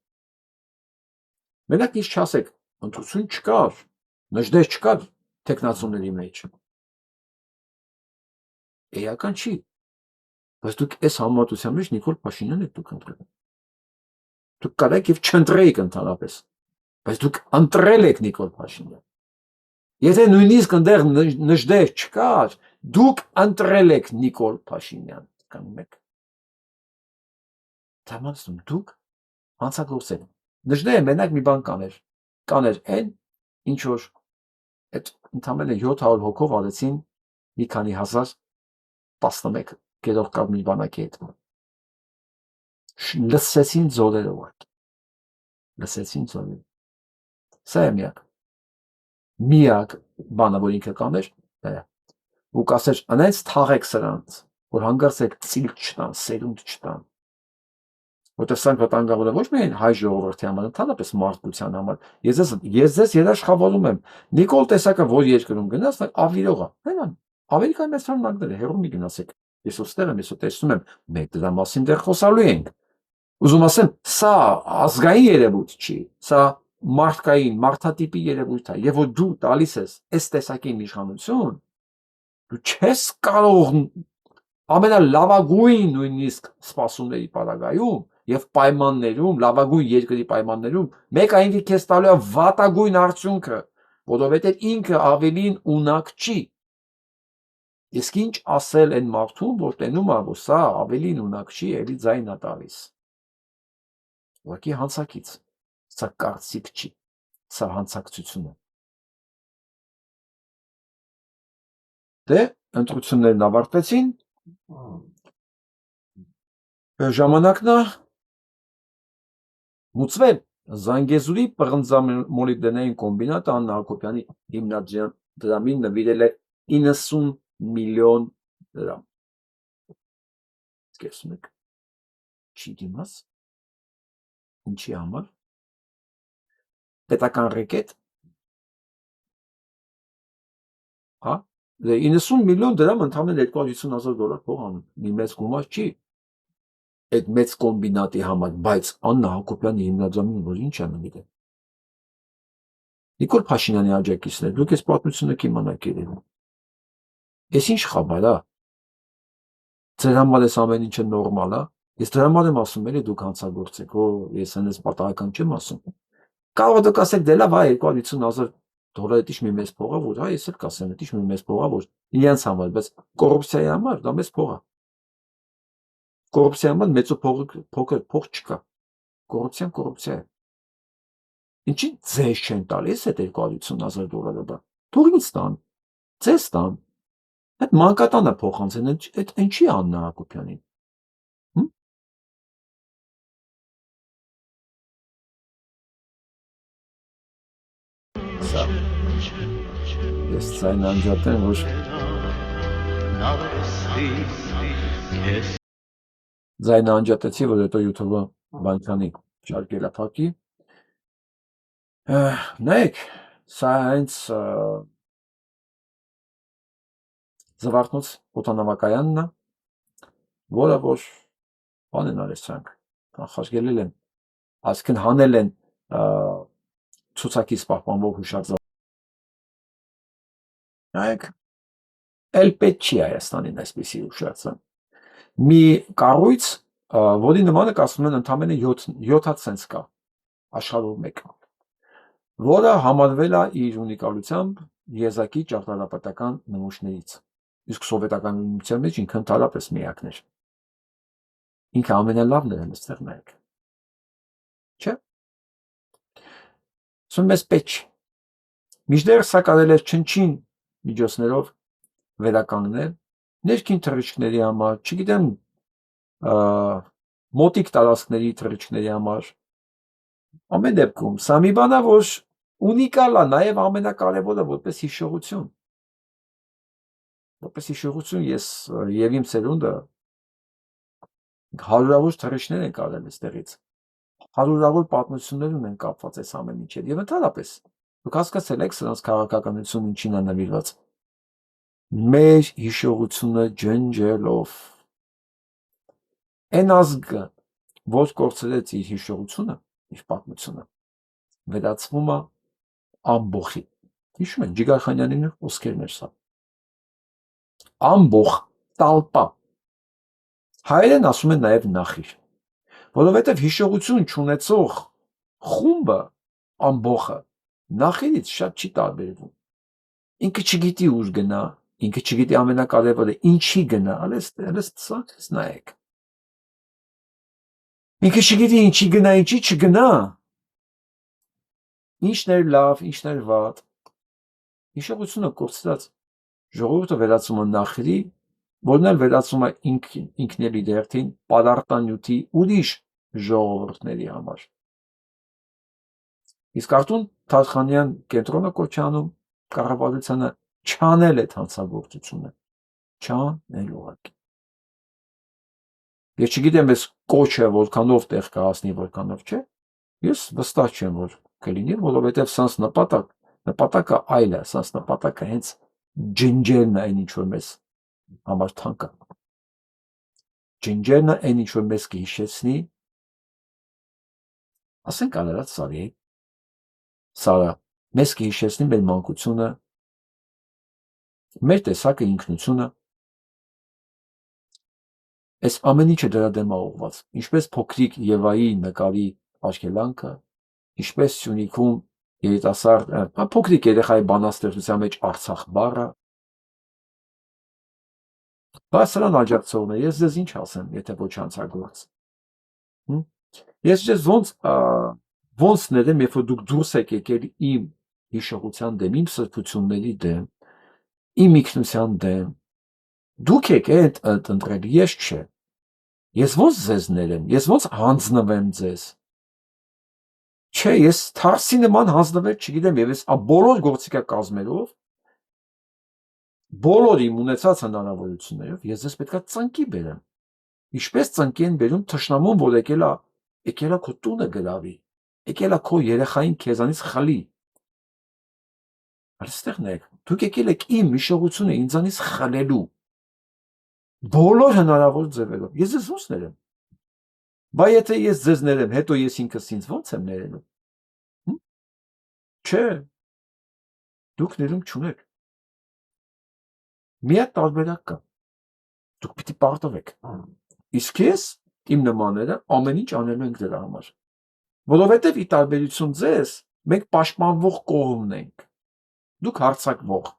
Մենակ ինչ չասեք, ընտրություն չկար, Նժդեհ չկար տեխնացուների մեջ։ Էական չի։ Բայց դուք այս համեմատության մեջ Նիկոլ Փաշինյանն եք դուք ընտրել։ Դուք կարեք եւ չընտրեիք ընդհանրապես, բայց դուք ընտրել եք Նիկոլ Փաշինյան։ Եթե նույնիսկ այնտեղ Նժդեհ չկար, դուք ընտրել եք Նիկոլ Փաշինյան, կանում եք։ Դամասում դուք հանցագործել։ Նժդեհը մենակ մի բան կաներ այն, ինչ որ այդ ընդամենը 700 հոգով արեցին մի քանի հազար 11 գերող կազմի բանակի հետ։ Լսեցին ձորերով։ Լսեցին ձորերով։ Սա է միակ բանը, որ ինքը կաներ, ու կասեր, անենց թաղեք սրանց, որ հանգարցեք ծիլ չտան, սերունդ չտան, որտեղ սրանք վտանգավոր է ոչ միայն հայ ժողովրդի համար, ընդհանրապես մարդկության համար։ Ես ձեզ երաշխավորում եմ, Նիկոլ տեսակը որ երկրում գնաց, ավիրող է, Ամերիկայի մեծ թարգմանքներ է, հեռու մի գնացեք, ես ոստեղ եմ, ես տեսնում եմ, մենք դրա մասին դեռ խոսալու ենք։ Ուզում ասեմ, սա ազգային երևույթ չի, սա մարդկային, մարդատիպի երևույթ է, եւ որ դու տալիս ես այս տեսակի իշխանություն, դու չես կարող ամենալավագույն նույնիսկ սպասումների պարագայում եւ պայմաններում, լավագույն երկրի պայմաններում, մեկ այնքի քեզ տալու է վատագույն արդյունքը, որովհետեւ ինքը ավելին ունակ չի։ Իսկ ինչ ասել այն մարդուն, որ տենում է, որ սա ավելին ունակ չի, էլի ձայն է տալիս։ Ուղղակի հանցակից, սա կարծիք չի, սա հանցակցություն է։ Դե, ընտրություններն ավարտվեցին, ժամանակն է մուծվել Զանգեզուրի պղնձամոլիբդենային կոմբինատը Աննա Հակոբյանի հիմնադրամին նվիրել է 90 միլիոն դրամ։ Սկեսում եք, չի դիմաց, ինչի համար, պետական ռեկետ, 90 միլիոն դրամ ընդամենը 250,000 դոլար փող անում, մի մեծ գումար չի, այդ մեծ կոմբինատի համար, բայց Աննա Հակոբյանի հիմնադրամին որ ինչ է նվիրել։ Նիկոլ Փաշինյանի աջակիցներ, դուք այս պատմությունը կիմանաք երևում։ Ես ինչ խաբար է։ Ձեր համար այս ամեն ինչը նորմալ է։ Ես դրա համար եմ ասում, էլի դուք հանցագործեք, ես այնպես պատահական չեմ ասում։ Կարող դուք ասեք, դե լավ, 250,000 Թողա դա մի մեծ փող է, որ հա ես էլ կասեմ, դա մի մեծ փող է, որ իրենց համար, բայց կոռուպցիայի համար դա մեծ փող է։ Կոռուպցիայի համար մեծ ու փոքր փող չկա։ Կոռուպցիա է։ Ինչի ձեզ չեն տալիս այդ 250,000 $-ը։ Թող ինձ տան, ձեզ տան։ Այդ մանկատանը փոխանցեն, այդ ինչի Աննա Հակոբյանին։ Սա ես ցայն անջատեմ, որ ձայնը անջատեցի, որ հետո YouTube-ը բանջանի շարքելա փակի։ Նայեք, սա հենց Զվարթնոց օդանավակայանն է, որը որ բան են արել սրանք, կանխարգելել են, այսինքն հանել են ցուցակից պահպանվող հուշարձան։ Նայեք, էլ պետք չի Հայաստանին այսպիսի հուշարձան։ Մի կառույց, որի նմանը կասում են ընդամենը 7 ցենտ կա աշխարհում մեկ, որը համարվել է իր ունիկալությամբ եզակի ճարտարապետական նմուշներից։ Իսկ սովետական միության մեջ ինքը ընդհանրապես միակն էր։ Ինքը ամենալավն էր այստեղ նայեք։ Չէ՞։ Սա մեզ պետք չի։ Մինչդեռ սա կարելի է չնչին միջոցներով վերականգնել ներքին թռիչքների համար, չգիտեմ, մոտիկ տարածքների թռիչքների համար։ Ամեն դեպքում սա մի բան է, որ ունիկալ է, նաև ամենակարևորը որպես հիշողություն։ Որպես հիշողություն ես եւ իմ սերունդը հարյուրավոր թռիչքներ ենք արել այստեղից։ Հարյուրավոր պատմություններ ունեն կապված այս ամեն ինչի հետ եւ ընդհանրապես դուք հասկացել եք սրանց քաղաքականությունը ինչին է նվիրված։ Մեր հիշողությունը ջնջելով այն ազգը, որ կորցրեց իր հիշողությունը, իր պատմությունը, վերածվում է ամբողջի։ Հիշում եք Ջիգար Խանյանին խոսքերն էր սա։ Ամբողջ տալպա։ Հայերեն ասում են նաև նախիր, որովհետև հիշողություն չունեցող խումբը ամբողջը նախիրից շատ չի տարբերվում։ Ինքը չգիտի ուր գնա, ինքը չգիտի ամենակարևորը ինչի գնա, ալես նայեք։ Ինքը չգիտի ինչի գնա, ինչի չգնա։ Ինչն էր լավ, ինչն էր վատ։ Հիշողությունը կորցրած ժողովուրդը վերածում է նախրի, որն էլ վերածում է ինքն էլ իր հերթին պարարտանյութի ուրիշ ժողովուրդների համար։ Իսկ արդյոք Թաշխանյան կենտրոնը կոչանում կառավարությանը չանել այդ հանցագործությունը, չանել ուղղակի։ Ես չգիտեմ, այս կոչը որքանով տեղ կհասնի, որքանով չէ, ես վստահ չեմ, որ կլինի, որովհետև սանց նպատակը այլ է, սանց նպատակը հենց ջնջելն է այն, ինչ որ մեզ համար թանկ է։ Ջնջելն է այն, ինչ որ մեզ կհիշեցնի, ասենք Արարատ Սարը, մեզ կհիշեցնի մեր մանկությունը, մեր տեսակը, ինքնությունը, այս ամեն ինչը դրա դեմ է ուղղված, ինչպես փոքրիկ Եվայի նկարի արգելանքը, ինչպես Սյունիքում երիտասարդ փոքրիկ երեխայի բանաստեղծության մեջ Արցախ բառը, բայց սրան աջակցողն է, ես ձեզ ինչ ասեմ, եթե ոչ հանցագործ։ Ես ձեզ ոնց ներեմ, երբ որ դուք դուրս եք եկել իմ հիշողության դեմ, իմ սրբությունների դեմ, իմ ինքնության դեմ, դուք եք այդ ընտրել, ես չէ։ Ես ոնց ձեզ ներեմ, ես ոնց հանձնվեմ ձեզ։ Չէ, ես թարսի նման հանձնվել չգիտեմ, եւ ես բոլոր գործիքակազմերով, բոլոր իմ ունեցած հնարավորություններով ես ձեզ պետքա ծնկի բերեմ։ Ինչպես ծնկի են բերում թշնամուն, որ եկել է քո տունը գրավի, եկել է քո երեխային քեզանից խլի։ Այստեղ նայեք, դուք եկել եք իմ հիշողությունը ինձանից խլելու բոլոր հնարավոր ձևերով։ Ես ձեզ ոնց ներեմ։ Բա եթե ես ձեզ ներեմ, հետո ես ինքս ինձ ոնց եմ ներելու։ Չէ, դուք ներում չունեք։ Մի հատ տարբերակ կա։ Դուք պիտի պարտվեք։ Իսկ ես, իմ նմանները, ամեն ինչ անելու ենք դրա համար։ Որովհետև ի տարբերություն ձեզ, մենք պաշտպանվող կողմն ենք։ Դուք հարցակվող։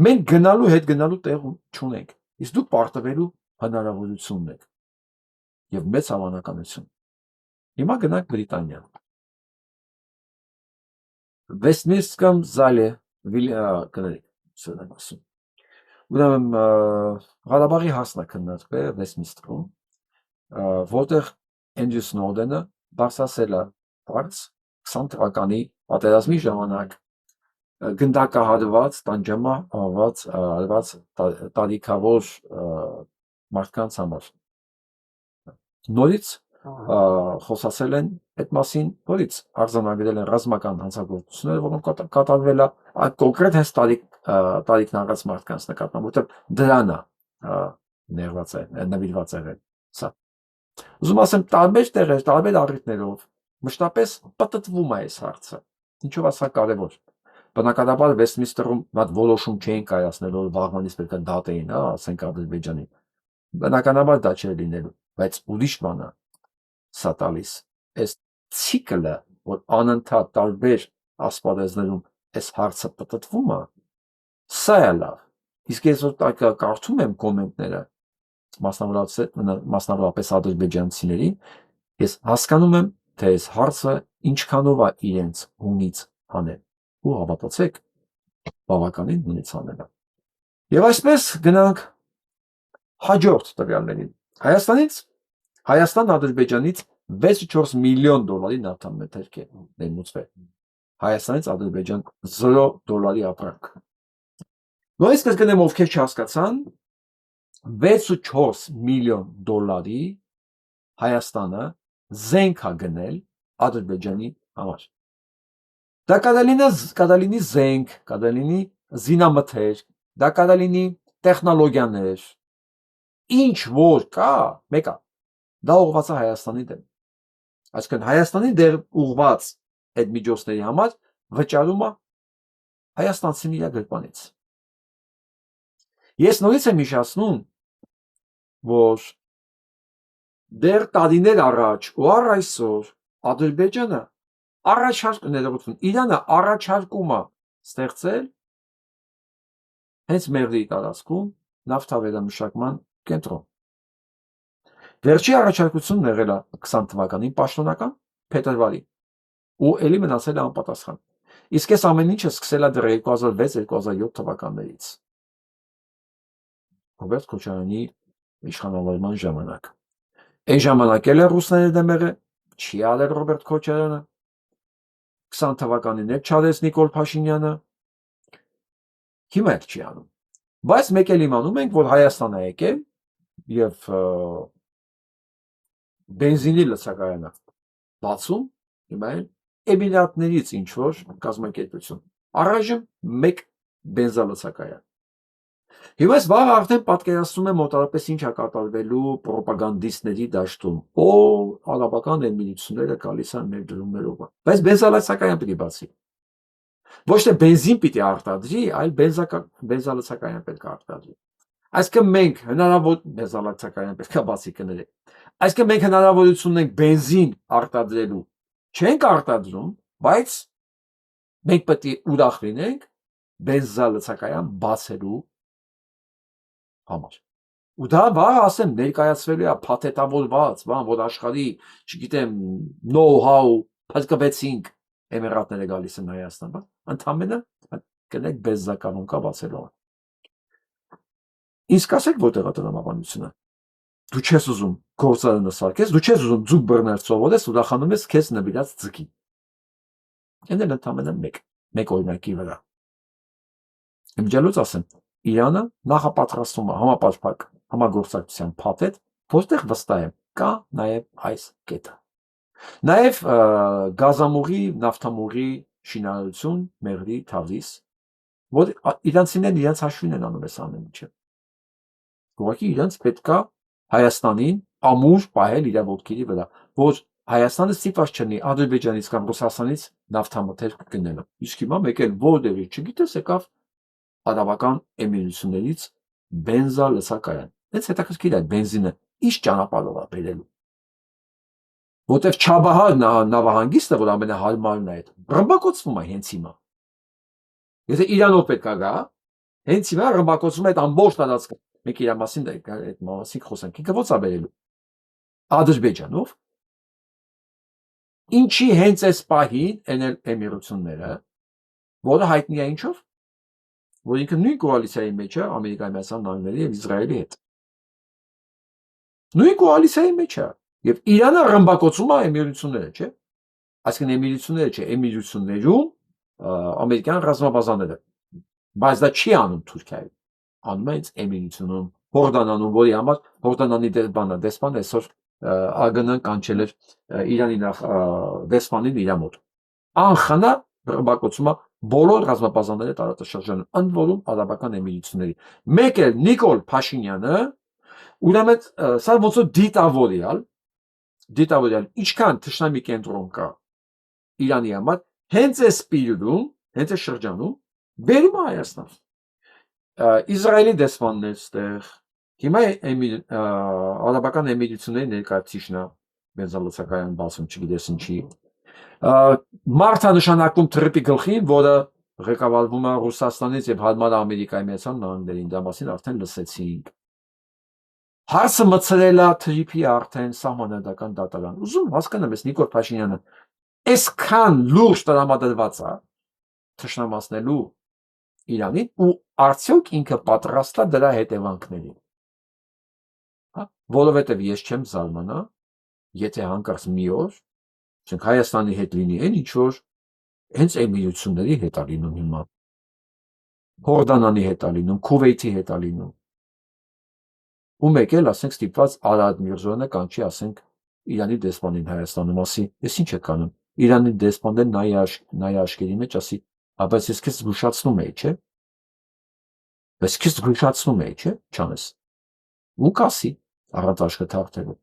Մենք գնալու հետ գնալու տեղ չունենք, իսկ դուք պարտվելու հնարավորություն ունեք եւ մեծ հավանականություն։ Հիմա գնանք Բրիտանիա։ Վեսթմինստր զալը կներեք, սրանք ասում։ Ուրեմն Ղարաբաղի հարցն է քննարկվել Վեսթմինստրում, որտեղ Էնդրյու Սնոուդենը բարձրացել է հարց 20 թվականի պատերազմի ժամանակ գնդակահարված, տանջամահարված տարիքավոր մարդկանց համար։ Նորից խոսացել են այդ մասին, նորից արձանագրել են ռազմական հանցագործությունները, որոնք կատարվել է կոնկրետ հենց տարիքն առած մարդկանց նկատմամբ, որտեղ դրան է նվիրված եղել սա։ Ուզում ասեմ, տարբեր տեղեր, տարբեր առիթներով մշտապես պտտվում է այս հարցը։ Ինչով է սա կարևոր։ Բնականաբար Վեսթմինստրում մատ որոշում չէին կայացնելու, վաղվանից պետք է դատեին, ասենք Ադրբեջանին։ Բնականաբար դա չէր լինելու, բայց ուրիշ բան է սա տալիս։ Այս ցիկլը, որ անընդհատ տարբեր ասպարեզներում այս հարցը պտտվում է, սա է լավ։ Իսկ ես որ կարդում եմ կոմենտները, մասնավորապես ադրբեջանցիների, ես հասկանում եմ, թե այս հարցը ինչքանով է իրենց հունից հանել։ Ու հավատացեք, բավականին հունից հանել է։ Եվ այսպես գնանք հաջորդ տվյալներին։ Հայաստան Ադրբեջանից 6.4 միլիոն դոլարի նավթամթերք է ներմուծվել։ Հայաստանից Ադրբեջան $0 ապրանք։ Նույնիսկ կգնեմ ովքեր չհասկացան, 6.4 միլիոն դոլարի Հայաստանը զենք է գնել Ադրբեջանի համար։ Դա կդալինի զենք, կդալինի զինամթերք, դա կդալինի տեխնոլոգիաներ, ինչ որ կա, մեկա, դա ուղղված է Հայաստանի դեմ։ Այսինքն Հայաստանի դեմ ուղղված այդ միջոցների համար վճարումը հայաստանցին իր գրպանից։ Ես նորից եմ հիշեցնում, որ դեռ տարիներ առաջ ու առ այսօր Ադրբեջանը Իրանը առաջարկում է ստեղծել հենց Մեղրիի տարածքում նավթավերամշակման կենտրոն։ Վերջի առաջարկությունն եղել է 20 թվականին պաշտոնական փետրվարի ու էլի մնացել է անպատասխան։ Իսկ այս ամեն ինչը սկսել է դեռ 2006-2007 թվականներից։ Ռոբերտ Քոչարյանի իշխանավորման ժամանակ։ Այն ժամանակ էլ է ռուսները դեմ եղել, չի արել Ռոբերտ Քոչարյանը, 20 թվականին էլ չարեց Նիկոլ Փաշինյանը, հիմա էլ չի անում։ Բայց մեկ էլ իմանում ենք, որ Հայաստան է եկել եւ բենզինի լցակայանը բացում, հիմա էլ Էմիրատներից ինչ որ կազմակերպություն։ Առայժմ մեկ բենզալցակայան։ Հիմա ես վաղ արդեն պատկերացնում եմ մոտավորապես ինչ է կատարվելու պրոպագանդիստների դաշտում։ Արաբական էմիրությունները գալիս են մեր դրումներով։ Բայց բենզալցակայան պիտի բացի։ Ոչ թե բենզին պիտի արտադրի, այլ բենզալցակայան պետք է արտադրի։ Այսինքն մենք բենզալցակայան պետք է բացի կներեք։ Այսինքն մենք հնարավորություն ունենք բենզին արտադրելու չենք արտադրում, բայց մենք պետք է ուրախ լինենք բենզալցակայան բացելու համար։ Ու դա վաղ ասեմ ներկայացվելու է փաթեթավորված, որ աշխարհի, չգիտեմ, know-how փրկվեցինք Էմիրատները գալիս են Հայաստան, ընդամենը կնեք բենզականոն կա բացելու։ Իսկ ասեք որտեղ է տրամաբանությունը։ Դու չես ուզում գործարանը սարքես, դու չես ուզում ձուկ բռներ սովորես ու ուրախանում ես քեզ նվիրած ձգի։ Այն էլ ընդամենը մեկ օրինակի վրա։ Իմջալուց ասեմ, Իրանը նախապատրաստում է համապարփակ համագործակցության փաթեթ, որտեղ վստահ եմ կա նաև այս կետը։ Նաև գազամուղի, նավթամուղի շինարարություն Մեղրի Թավրիզ, որ իրանցիներն իրենց հաշվին են անում այս ամեն ինչը։ Ուղղակի իրենց պետք է Հայաստանին ամուր պահել իր ոտքերի վրա, որ Հայաստանը ստիպված չլինի Ադրբեջանից կամ Ռուսաստանից նավթամթերք գնելու։ Իսկ հիմա մեկ էլ որտեղի չգիտես եկավ արաբական էմիրություններից բենզալցակայան։ Հենց հետաքրքիր է բենզինը ինչ ճանապարհով է բերելու։ Որտեղ Չաբահար նավահանգիստը, որ ամենահարմարն է այդ, ռմբակոծվում է հենց հիմա։ Եթե Իրանով պետք է գա, հենց հիմա ռմբակոծում է այդ ամբողջ տարածքը։ Մենք իր մասին այդ մասին խոսենք։ Ինքը ո՞ց է բերելու։ Ադրբեջանով։ Ինչի հենց այս պահին են Էմիրությունները, որը հայտնի է ինչով, որ ինքը նույն կոալիցիայի մեջ է Ամերիկայի Միացյալ Նահանգների եւ Իսրայելի հետ։ Նույն կոալիցիայի մեջ է եւ Իրանը ռմբակոծում է Էմիրությունները, չէ՞։ Այսինքն Էմիրությունները չէ, Էմիրություններում ամերիկյան ռազմաբազաները, բայց դա չի անում Թուրքիայում, անում է հենց Էմիրությունում, Հորդանանում, որի համար Հորդանանի դեսպանը այսօր ԱԳՆ կանչել էր Իրանի դեսպանին իր մոտ։ Անխնա ռմբակոծում է բոլոր ռազմաբազաների տարածաշրջանում, ընդ որում արաբական Էմիրությունների։ Մեկ էլ Նիկոլ Փաշինյանը, ուրեմն սա ոնց որ դիտավորյալ, ինչքան թշնամի կենտրոն կա Իրանի համար, հենց այս պիրիոդում, հենց այս շրջանում բերում է Հայաստան։ Իսրայելի դեսպանն է այստեղ, հիմա արաբական Էմիրությունների ներկայացուցիչն է, բենզալոցակայան բացում, չգիտես ինչի։ Մարդ է նշանակում Թրիպի գլխին, որը ղեկավարվում է Ռուսաստանից եւ հարմար Ամերիկայի Միացյալ Նահանգներին, դա մասին արդեն լսեցինք։ Հարցը մցրել է Թրիպի արդեն սահմանադրական դատարան։ Ուզում հասկանամ, ես Նիկոլ Փաշինյանը այսքան լուրջ տրամադրված է թշնամացնելու Իրանին ու արդյոք ինքը պատրաստ է դրա հետևանքներին։ Որովհետև ես չեմ զարմանա, եթե հանկարծ մի օր Հայաստանի հետ լինի այն ինչ որ հենց Էմիրությունների հետ է լինում հիմա, Հորդանանի հետ է լինում, Քուվեյթի հետ է լինում։ Ու մեկ էլ ասենք ստիպված Արադ Միրզոյանը կանչի ասենք Իրանի դեսպանին Հայաստանում ասի, ես ինչ եք անում։ Իրանի դեսպանն նայ աշկերի մեջ ասի, բայց ես քեզ զգուշացնում էի, չէ՞։ Բայց քեզ զգուշացնում էի, չէ՞, չանես։ Ու կասի առանց աշկը թարթելու։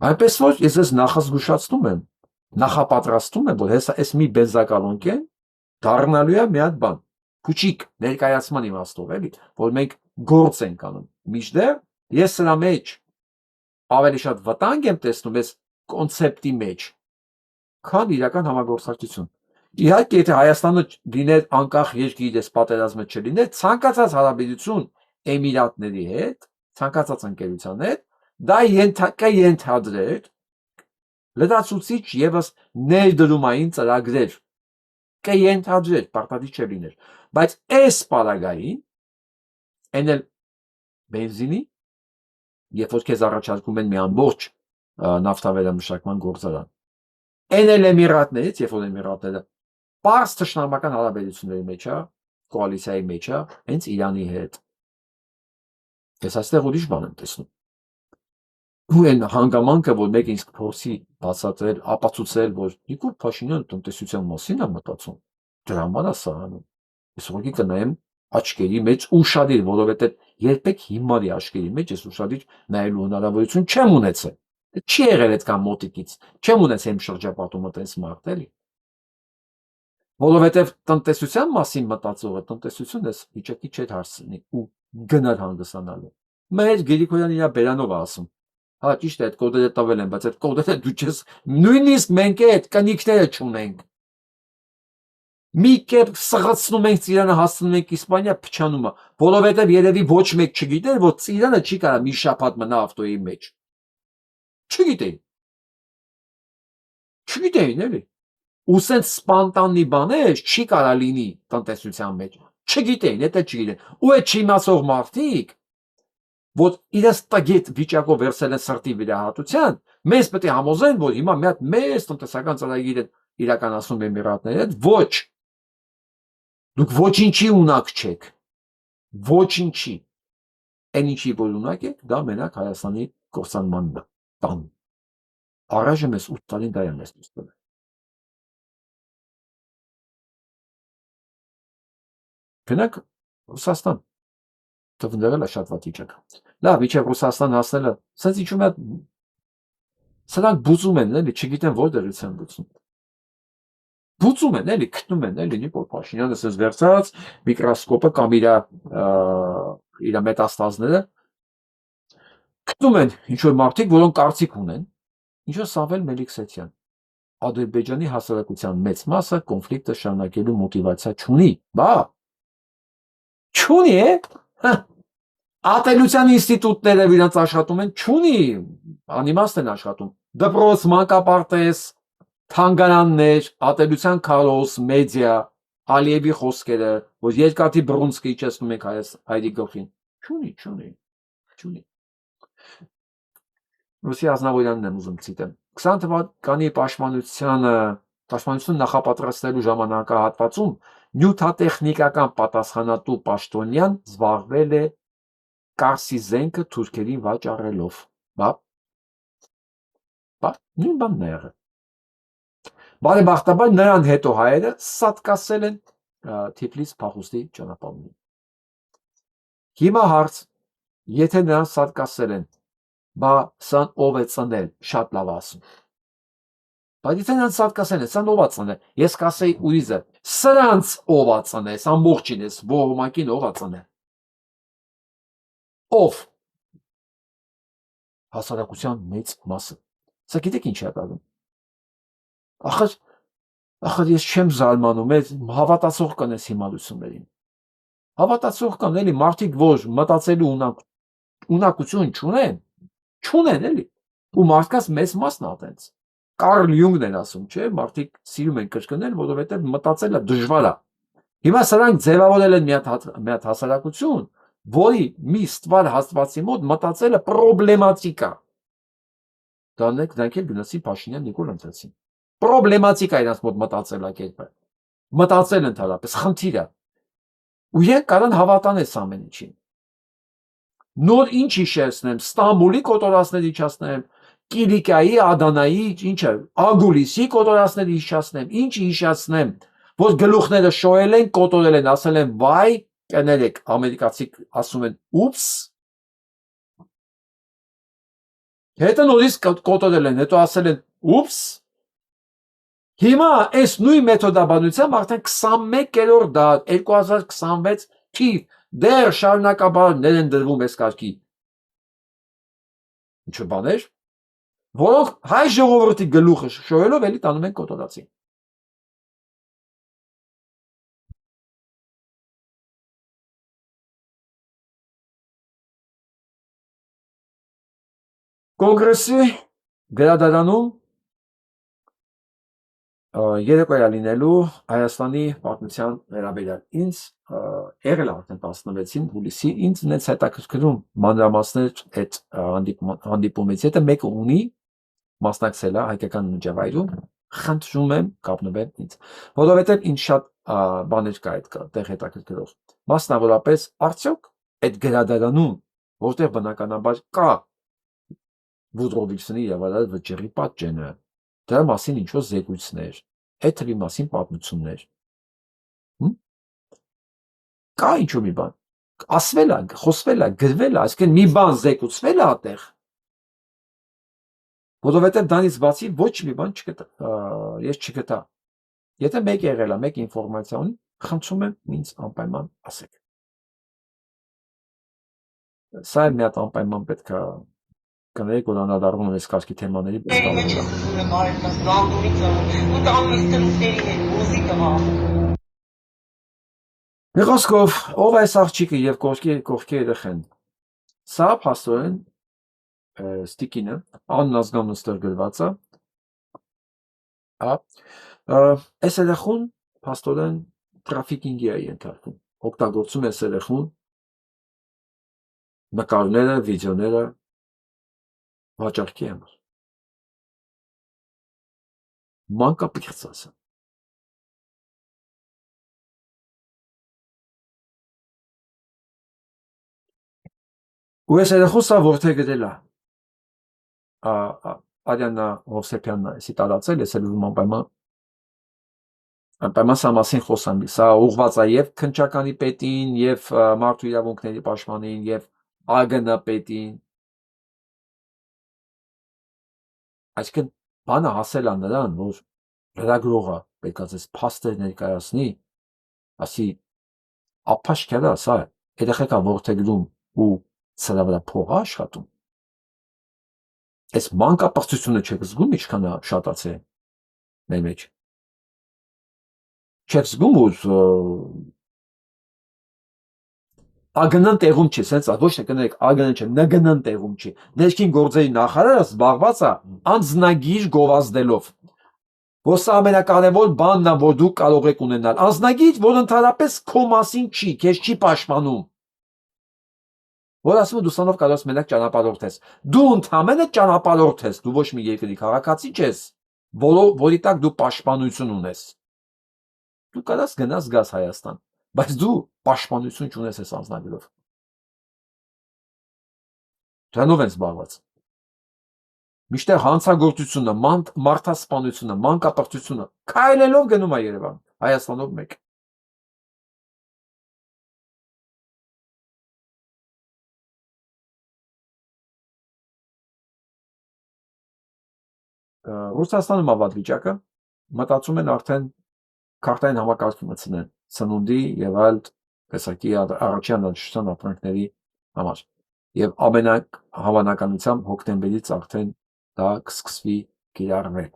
Այնպես որ ես ես նախազգուշացնում եմ, նախապատրաստում եմ, որ հեսա այս մի բենզակալոնքեն դառնալու է մի հատ բան, փուչիկ ներկայացման իմաստով էլի, որ մենք գործ ենք անում։ Մինչդեռ ես սրա մեջ ավելի շատ վտանգ եմ տեսնում այս կոնցեպտի մեջ, քան իրական համագործակցություն։ Իհարկե, եթե Հայաստանը լիներ անկախ երկիր, այս պատերազմը չլիներ, ցանկացած հարաբերություն Էմիրատների հետ, ցանկացած ընկերության հետ, դա ենթադրեր լրացուցիչ եւս ներդրումային ծրագրեր, կենթադրեր, պարտադիր չլիներ, բայց այս պարագային այն էլ բենզինի, երբ որ քեզ առաջարկում են մի ամբողջ նավթավերամշակման գործարան, այն էլ Էմիրատներից, երբ որ Էմիրատները պարզ թշնամական հարաբերությունների մեջ է, կոալիցիայի մեջ է, հենց Իրանի հետ։ Ես այստեղ ուրիշ բան եմ տեսնում։ Ու այն հանգամանքը, որ մեկ ինձ փորձի բացատրել, ապացուցել, որ Նիկոլ Փաշինյանը տնտեսության մասին է մտածում, դրա համար է սա անում։ Ես ուղղակի կնայեմ աչքերի մեջ ուշադիր, որովհետև երբեք հիմարի աչքերի մեջ ես ուշադիր նայելու հնարավորություն չեմ ունեցել։ Չի եղել այդքան մոտիկից, չեմ ունեցել իմ շրջապատում այդպես մարդ էլի։ Որովհետև տնտեսության մասին մտածողը տնտեսություն էս վիճակի չէր հարցնի ու գնալ հանդիսանալու։ Մեր Գրիգորյանը իր բերանով է ասում։ Հա, ճիշտ է, այդ կոդերը տվել են, բայց այդ կոդերը դու չես, նույնիսկ մենք այդ կնիքները չունենք։ Մի կերպ սղացնում ենք Ծիրանը, հասցնում ենք Իսպանիա, փչանում է, որովհետև երևի ոչ մեկ չգիտեր, որ Ծիրանը չի կարա մի շաբաթ մնա ավտոյի մեջ։ Չգիտեին էլի։ Ու սենց սպանտանի բաներ չի կարա լինի տնտեսության մեջ։ Չգիտեին, դա չգիտեն։ Ու այդ չիմացող մարդիկ, որ իրենց տագետ վիճակով վերցել են սրտի վիրահատության, մեզ պետք է համոզեն, որ հիմա մի հատ մեծ տնտեսական ծրագիր իրականացնում Էմիրատների հետ, ոչ։ Դուք ոչինչի ունակ չեք։ Ոչինչի։ Այն ինչի որ ունակ եք, դա մենակ Հայաստանի կործանմանն է։ Տան։ Առայժմ ես 8 տարին դա եմ ես դուստել։ Գնանք Ռուսաստան։ Թվնդրել է շատ վատ վիճակ։ Լավ, իջև Ռուսաստան հասնելը, սենց իջում է, սրանք բուծում են, էլի, չգիտեն որտեղից են բուծում։ Բուծում են, էլի, գտնում են, էլի, Նիկոլ Փաշինյանը սենց վերցած, միկրոսկոպը կամ իր մետաստազները գտնում են ինչ որ մարդիկ, որոնք կարծիք ունեն, ինչ որ Սամվել Մելիքսեթյան։ Ադրբեջանի հասարակության մեծ մասը կոնֆլիկտը շարունակելու մոտիվացիա չունի, բա չունի է, ատելության ինստիտուտները իրենց աշխատում են, չունի, անիմաստ են աշխատում, դպրոց, մանկապարտեզ, թանգարաններ, ատելության քարոզ, մեդիա, Ալիևի խոսքերը, որ երկաթի բռունցքը իջեցնում եք հայերի գլխին, չունի։ Ռուսի Ազնավուրյանն եմ ուզում ցիտեմ։ 20 թվականի պաշտպանություն նախապատրաստելու ժամանակահատվածում նյութատեխնիկական պատասխանատու պաշտոնյան զբաղվել է Կարսի զենքը թուրքերին վաճառելով։ Բա, նույն բանն է եղել։ Բարեբախտաբար նրան հետո հայերը սատկացել են Թիֆլիս փախուստի ճանապարհին։ Հիմա հարց, եթե նրան սատկացել են, բա սան ով է ծնել, շատ լավ ասում։ Բայց եթե նրան սատկացել են, սան ով է ծնել, ես կասեի ուրիզը, սրանց ով է ծնել, ամբողջին ես ողմակին ով է ծնել։ Ով։ Հասարակության մեծ մասը։ Սա գիտեք ինչ է կազմում։ Ախր ես չեմ զարմանում, հավատացող կան այս հիմարություններին։ Հավատացող կան, էլի մարդիկ, որ մտածելու ունակություն չունեն, էլի։ Ու մարդկանց մեծ մասն է այդպես։ Կարլ Յունգն էր ասում, չէ՞, մարդիկ սիրում են կրկնել, որովհետև մտածելը դժվար է։ Հիմա սրանք ձևավորել են մի հատ հասարակություն, որի մի ստվար հաստվածի մոտ մտածելը պրոբլեմատիկ է։ Դրանք էլ գնացին Փաշինյան Նիկոլ ընտրեցին։ Պրոբլեմատիկ է իրանց մոտ մտածելակերպը։ Մտածել ընդհանրապես խնդիր է։ Ու իրենք կարան հավատան այս ամեն ինչին։ Նոր ինչ հիշեցնեմ, Ստամբուլի կոտորածներ հիշեցնեմ, Կիլիկիայի, Ադանայի, ինչը, Ագուլիսի կոտորածներ հիշեցնեմ, ինչ հիշեցնեմ, որ գլուխները շոյել են, կոտորել են, ասել են վայ, կներեք, ամերիկացի ասում են ուպս։ Հետո նորից կոտորել են, հետո ասել են ուպս։ Հիմա այս նույն մեթոդաբանությամբ արդեն 21-րդ դար 2026 թիվ դեռ շարունակաբար են դրվում այս կարգի ինչ բաներ, որոնք հայ ժողովրդի գլուխը շոյելով էլի տանում են կոտորածին։ Կոնգրեսի գրադարանում երեկոյա լինելու Հայաստանի պատմության վերաբերյալ ինձ եղել արդեն 16-ին հուլիսի ինձ նենց հետաքրքրում մանրամասներ այդ հանդիպումից հետո մեկը ունի մասնակցել է հայկական միջավայրում խնդրում եմ կապնվել ինձ որովհետև ինձ շատ բաներ կա այդտեղ հետաքրքրող մասնավորապես արդյոք այդ գրադարանում որտեղ բնականաբար կա Վուդրովիչսոնի եւ այլ վճռի պատճենը դրա մասին ինչ-որ զեկույցներ, այդ թվի մասին պատմություններ։ Կա ինչ-որ մի բան, ասվել է, խոսվել է, գրվել է, այսինքն մի բան զեկուցվել է այդտեղ, որովհետև դրանից բացի ոչ մի բան չկա, ես չգտա։ Եթե մեկ եղել է, մեկ ինֆորմացիա ունի, խնդրում եմ ինձ անպայման ասեք։ Սա է մի հատ անպայման պետք է կներեք, որ անդրադառնում ես կարգի թեմաների պես Մի խոսքով, ով է այս աղջիկը եւ կողքի երեխեն։ Սա փաստորեն Ստիկինը, աննազգան նստր գրված է։ Այս երեխուն փաստորեն տրաֆիկինգի է ենթարկվում։ Օգտագործում է երեխուն նկարները, վիդեոները վաճառքի համար։ Մանկապիղծ է։ Ու այս երեխուն սա որտե գրել է։ Արիաննա Հովսեփյանն է տարածել, ես էլ ուզում անպայման սա մասին խոսամ։ Սա ուղղված է եւ քննչականի պետին, եւ մարդու իրավունքների պաշտպանին, եւ ԱԳՆ պետին։ Այսինքն բանը հասել է նրան, որ լրագրողը պետք է ձեզ փաստեր ներկայացնի, ասի ափաշկելա սա երեխեքա որդեգրում ու սրա վրա փող աշխատում։ Այս մանկապղծությունը չեք զգում ինչքան է շատացել։ մեր մեջ։ Չեք զգում, որ ԱԳՆ-ն տեղում չի, սենց ոչ թե կներեք, ԱԳՆ-ն չէ, ՆԳՆ-ն տեղում չի։ Ներքին գործերի նախարարը զբաղված է անձնագիր գովազդելով։ Որ սա ամենակարևոր բանն է, որ դուք կարող եք ունենալ։ Անձնագիր, որ ընդհանրապես քո մասին չի, քեզ չի պաշտպանում։ Որ ասում դու սանով կարող ես մենակ ճանապարհորդ ես։ Դու ընդհանրապես ճանապարհորդ ես, դու ոչ մի երկրի քաղաքացի չես, որի տակ դու պաշտպանություն ունես։ Դու կարաս գնաս գաս Հայաստան, բայց դու պաշտպանություն չունես այս անձնագրով։ Դրանով են զբաղված։ Միշտեղ հանցագործությունը, մարդասպանությունը, մանկապարտությունը քայլելով գնում է Երևան, Հայաստանով մեկ։ Ռուսաստանում ավատ վիճակը, մտածում են արդեն քարտային համակարգի մտցնել սնունդի եւ այլ տեսակի առաջին անհրաժեշտության ապրանքների համար։ Եվ ամենակ հավանականությամբ հոկտեմբերից արդեն դա կսկսվի կիրառվել։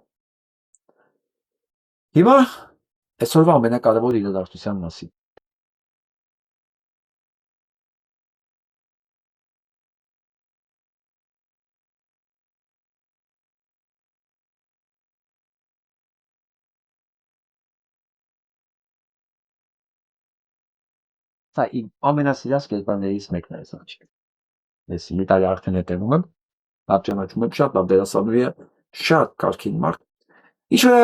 Հիմա այսօրվա ամենակարևոր իրադարձության մասին։ Սա իմ ամենասիրած կերպարներից մեկն է այս աչքի։ Ես Իտալիա արդեն հետևում եմ, լավ ճանաչում եմ, շատ լավ դերասանուհի է, շատ կարգին մարդ։ Ինչը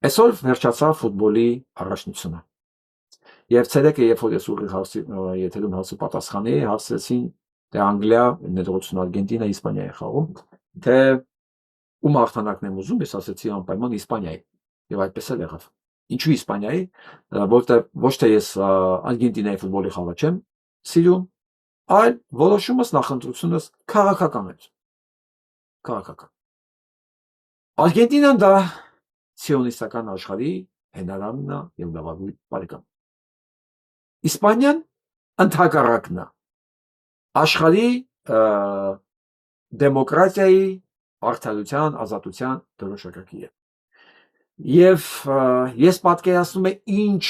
այսօր վերջացավ ֆուտբոլի առաջնությունը։ Եվ ցերեկը, երբ որ ես ուղիղ եթերում հարցու պատասխանի էի, հարցրեցին, թե Անգլիա, ներողություն Արգենտինա, Իսպանիա է խաղում, թե ում հաղթանակն եմ ուզում, ես ասեցի անպայման Իսպանիայի։ Եվ այդպես էլ եղավ։ Ինչու Իսպանիայի, որտեղ ոչ թե ես Արգենտինայի ֆուտբոլի խաղը չեմ սիրում, այլ որոշումս նախընտրությունս քաղաքական էր։ Քաղաքական։ Արգենտինան դա սիոնիստական աշխարհի հենարանն է եւ լավագույն բարեկամ։ Իսպանիան ընդհակառակն է։ Աշխարհի դեմոկրատիայի, արդարության, ազատության դրոշակակի է։ Եվ ես պատկերացնում եմ ինչ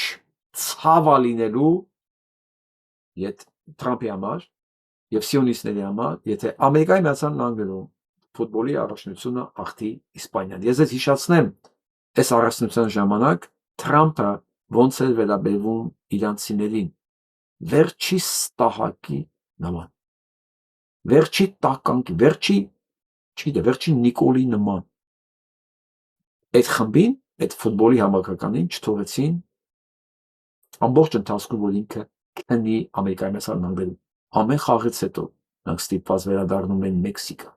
ցավ է լինելու Թրամփի համար եւ սիոնիստների համար, եթե Ամերիկայի Միացյալ Նահանգներում ֆուտբոլի առաջնությունը ախտի Իսպանիան։ Ես հիշեցնեմ, այս առաջնության ժամանակ Թրամփը ոնց էր վերաբերվում իրանցիներին, վերջի ստահակի նման, վերջի տականքի, վերջի Նիկոլի նման։ Այդ խմբին, այդ ֆուտբոլի համակարգանին չթողեցին ամբողջ ընթացքում, որ ինքը քնի Ամերիկայի Միացյալ Նահանգներում։ Ամեն խաղից հետո նրանք ստիպված վերադառնում են Մեքսիկա։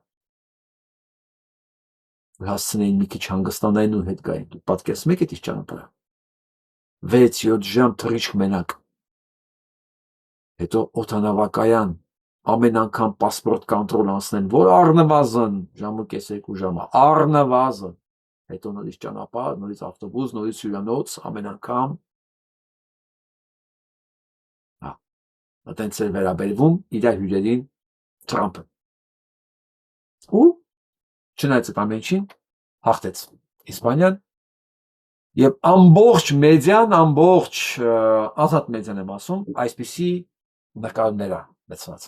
Հասցնեին մի քիչ հանգստանային ու հետ գային։ Դուք պատկերացնում եք այդ ճանապարհը։ 6-7 ժամ թռիչք մենակ։ Հետո օդանավակայան, ամեն անգամ պասպորտ կոնտրոլ անցնեն, որ առնվազն ժամը կես 2 ժամ, առնվազն։ Հետո նորից ճանապարհ, նորից ավտոբուս, նորից հյուրանոց, ամեն անգամ։ Այդտենց էր վերաբերվում իր հյուրերին Թրամփը։ Ու չնայած այդ ամենին հաղթեց Իսպանիան եւ ամբողջ մեդիան, ամբողջ ազատ մեդիան եմ ասում, այսպիսի նկարներ է մեցված։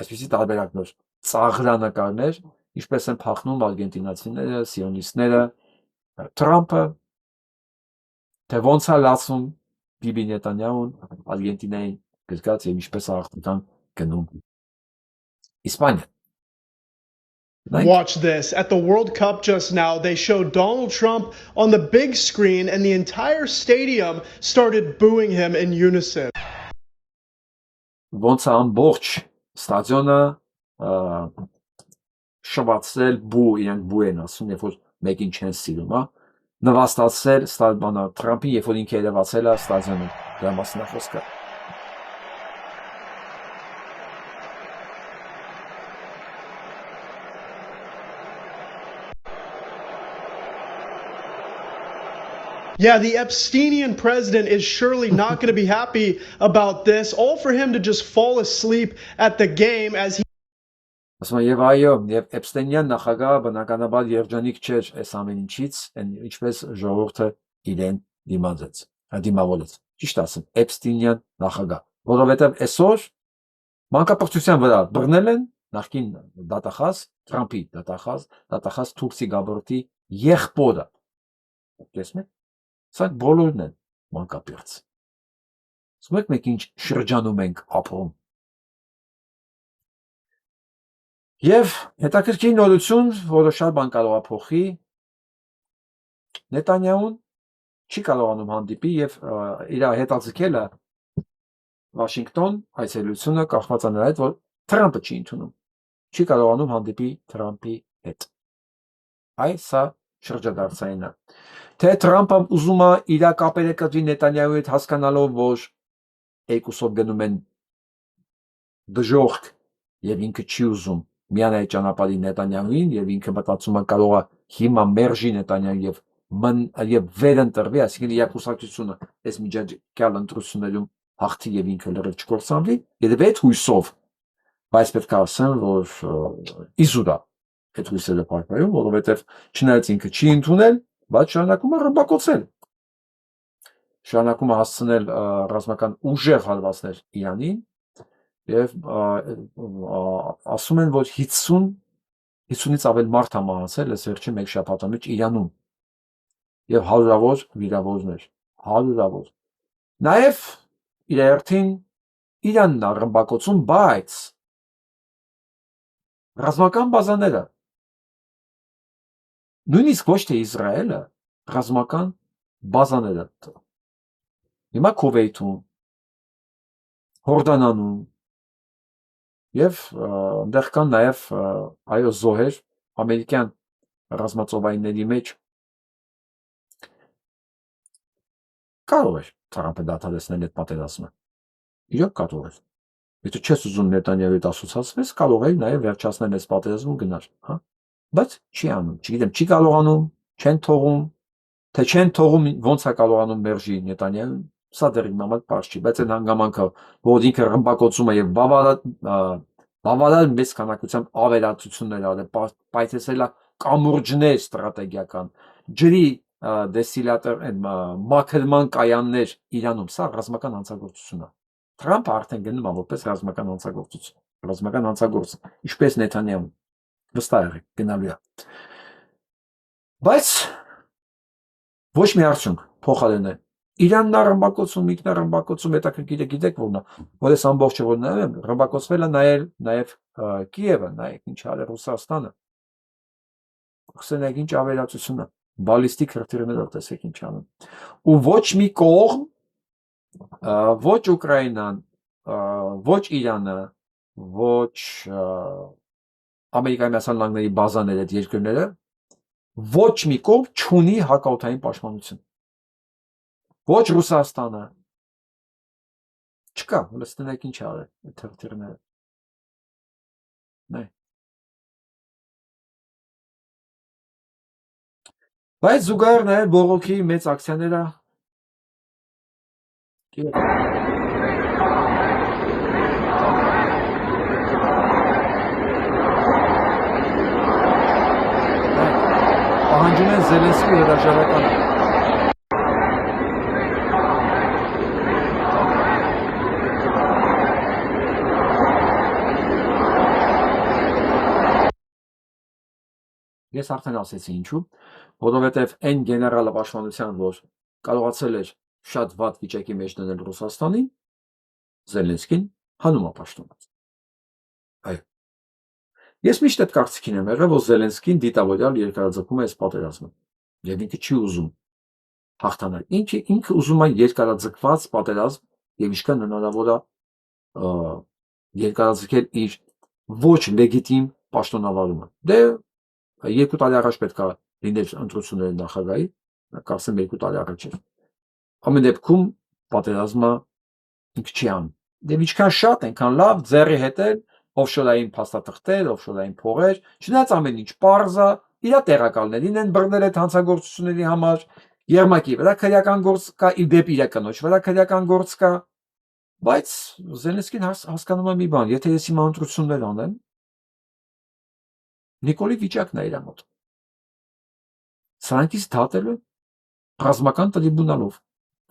Այսպիսի տարբերակներ, ծաղրանկարներ, ինչպես են փախնում արգենտինացիները, սիոնիստները, Թրամփը, թե ոնց է լացում Բիբի Նետանյահուն Արգենտինային գրկած եւ ինչպես աղթական գնում Իսպանիա։ Watch this. At the World Cup just now, they showed Donald Trump on the big screen and the entire stadium started booing him in unison. Ոնց ամբողջ ստադիոնը շվացել բու, իրենք բու են ասում, երբ որ մեկին չեն սիրում, հա, նվաստացել ստադիոնը Թրամփին, երբ որ ինքը երևացել է ստադիոնում, դրա մասին է խոսքը։ Yeah, the Epsteinian president is surely not going to be happy about this. All for him to just fall asleep at the game as he Ասում եմ, եւ այո, եւ Էփստեյնյան նախագահը բնականաբար երջանիկ չէր այս ամեն ինչից, ինչպես ժողովուրդը իրեն դիմավորեց։ Ճիշտ ասեմ, Էփստեյնյան նախագահ, որովհետեւ այսօր մանկապարտության վրա բռնել են նախկին դատախազ, Թրամփի դատախազ Թուլսի Գաբորտի եղբորը։ Տեսնում եք, սա բոլորն են մանկապերց։ Ասում եք, մենք ինչ շրջանում ենք ապրում։ Եվ հետաքրքիր նորություն, որը շատ բան կարող է փոխի, Նետանյահուն չի կարողանում հանդիպի եւ իր հետաձգելը Վաշինգտոն այցելությունը կախված է նրա հետ, որ Թրամփը չի ընդունում, չի կարողանում հանդիպի Թրամփի հետ։ Սա շրջադարձային է։ Թե Թրամփը ուզում է իր կապերը կտրի Նետանյահուի հետ հասկանալով, որ երկուսով գնում են դժոխք եւ ինքը չի ուզում միայն այդ ճանապարհի Նետանյահուին եւ ինքը մտածում է կարող է հիմա մերժի Նետանյահուին եւ վերընտրվի, այսինքն իր կուսակցությունը այս միջանկյալ ընտրություններում հաղթի եւ ինքը լրիվ չկործանվի, եւ այդ հույսով, բայց պետք է ասեմ, որ իզուրա այդ հույսերը պայքարում, որովհետեւ չնայած ինքը չի ընդունել, բայց շարունակում է ռմբակոծել, շարունակում է հասցնել ռազմական ուժեղ հարվածներ Իրանին եւ ասում են, որ 50-ից ավել մարդ է մահացել այս վերջին մեկ շաբաթի մեջ Իրանում եւ հարյուրավոր վիրավորներ, հարյուրավոր։ Նաեւ իր երթին Իրանն է ռմբակոծում, բայց ռազմական բազաները, նույնիսկ ոչ թե Իսրայելը, ռազմական բազաները, հիմա Քուվեյթում, Հորդանանում եւ այնտեղ կան նաեւ այո զոհեր ամերիկյան ռազմածովայինների մեջ կարող է Թրամփը դադարեցնել այդ պատերազմը։ Իրոք կարող է։ Եթե չես ուզում Նետանյահուի հետ ասոցացվես, կարող է նաեւ վերջացնել այս պատերազմը ու գնալ, հա։ Բայց չի անում, չգիտեմ, չի կարողանում, չեն թողում, թե չեն թողում, ոնց է կարողանում մերժի Նետանյահուն, սա դեռ իմ համար պարզ չի, բայց այն հանգամանքը, որ ինքը ռմբակոծում է եւ բավարար մեծ քանակությամբ ավերածություններ արել, պայթեցրել է կամուրջներ ստրատեգիական, ջրի դեստիլատոր մաքրման կայաններ Իրանում, սա ռազմական հանցագործություն է։ Թրամփը արդեն գնում է որպես ռազմական հանցագործ, ինչպես Նետանյահուն, վստահ եղեք, գնալու է։ Բայց ոչ մի արդյունք փոխարեն է։ Իրանն է ռմբակոծում, ինքն է ռմբակոծում, հետաքրքիր է, գիտեք որն է, որ այս ամբողջը որ նայում, ռմբակոծվել է նաեւ Կիևը, նայեք ինչ արել Ռուսաստանը։ Ասենք ինչ ավերածություն է, բալիստիկ հրթիռներով տեսեք ինչ անում։ Ու ոչ մի կողմ, ոչ Ուկրաինան, ոչ Իրանը, ոչ Ամերիկայի Միացյալ Նահանգների բազաները, այդ երկրները, ոչ մի կողմ չունի հակաօդային պաշտպանություն։ Ոչ Ռուսաստանը, չկա, լստնեք ինչ արել այդ հրթիռները։ Նայ։ Բայց զուգահեռ նաև բողոքի մեծ ակցիաները պահանջում են Զելենսկի հրաժարականը։ Ես արդեն ասեցի ինչու, որովհետև այն գեներալը պաշտպանության, որ կարողացել էր շատ վատ վիճակի մեջ դնել Ռուսաստանին, Զելենսկին հանում է պաշտոնից։ Այո։ Ես միշտ այդ կարծիքին եմ եղել, որ Զելենսկին դիտավորյալ երկարաձգում է այս պատերազմը, եւ ինքը չի ուզում հաղթանալ։ Ինքը ուզում է երկարաձգված պատերազմ եւ ինչքան հնարավոր է երկարաձգել իր ոչ լեգիտիմ պաշտոնավարումը։ Դե 2 տարի առաջ պետք է լիներ ընտրությունների նախագահի, կարծեմ 2 տարի առաջ էր։ Ամեն դեպքում պատերազմը ինքը չի անում։ Դե ինչքան շատ, այնքան լավ, ձեռի հետել, օֆշորային փաստաթղթեր, օֆշորային փողեր, չնայած ամեն ինչ պարզ է, իր տեղակալներին են բռնել այդ հանցագործությունների համար, Երմակի վրա քրեական գործ կա, ի դեպ իր կնոջ վրա քրեական գործ կա, բայց Զելենսկին հասկանում է մի բան, եթե ես հիմա ընտրություններ անեմ, Նիկոլի վիճակն է իր մոտ։ Սրանքից դատելու ռազմական տրիբունալով,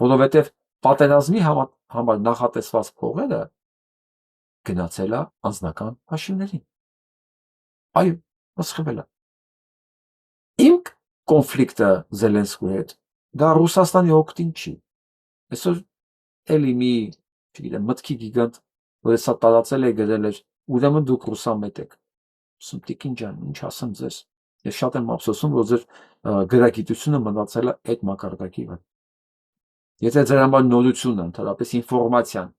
որովհետև պատերազմի համար նախատեսված փողերը գնացել է անձնական հաշիվներին։ Այո, սխվել է։ Իմ կոնֆլիկտը Զելենսկուի հետ դա Ռուսաստանի օգտին չի։ Այսօր էլի մի, չգիտեմ, մտքի գիգանտ, որ սա տարածել է գրել էր, ուրեմն դուք ռուսամետ եք։ Սմտիկին ջան, ինչ ասեմ ձեզ։ Ես շատ եմ ափսոսում, որ ձեր գրագիտությունը մնացել է այդ մակարդակի վրա։ Եթե ձեր համար նորությունը, ընդհանրապես ինֆորմացիան,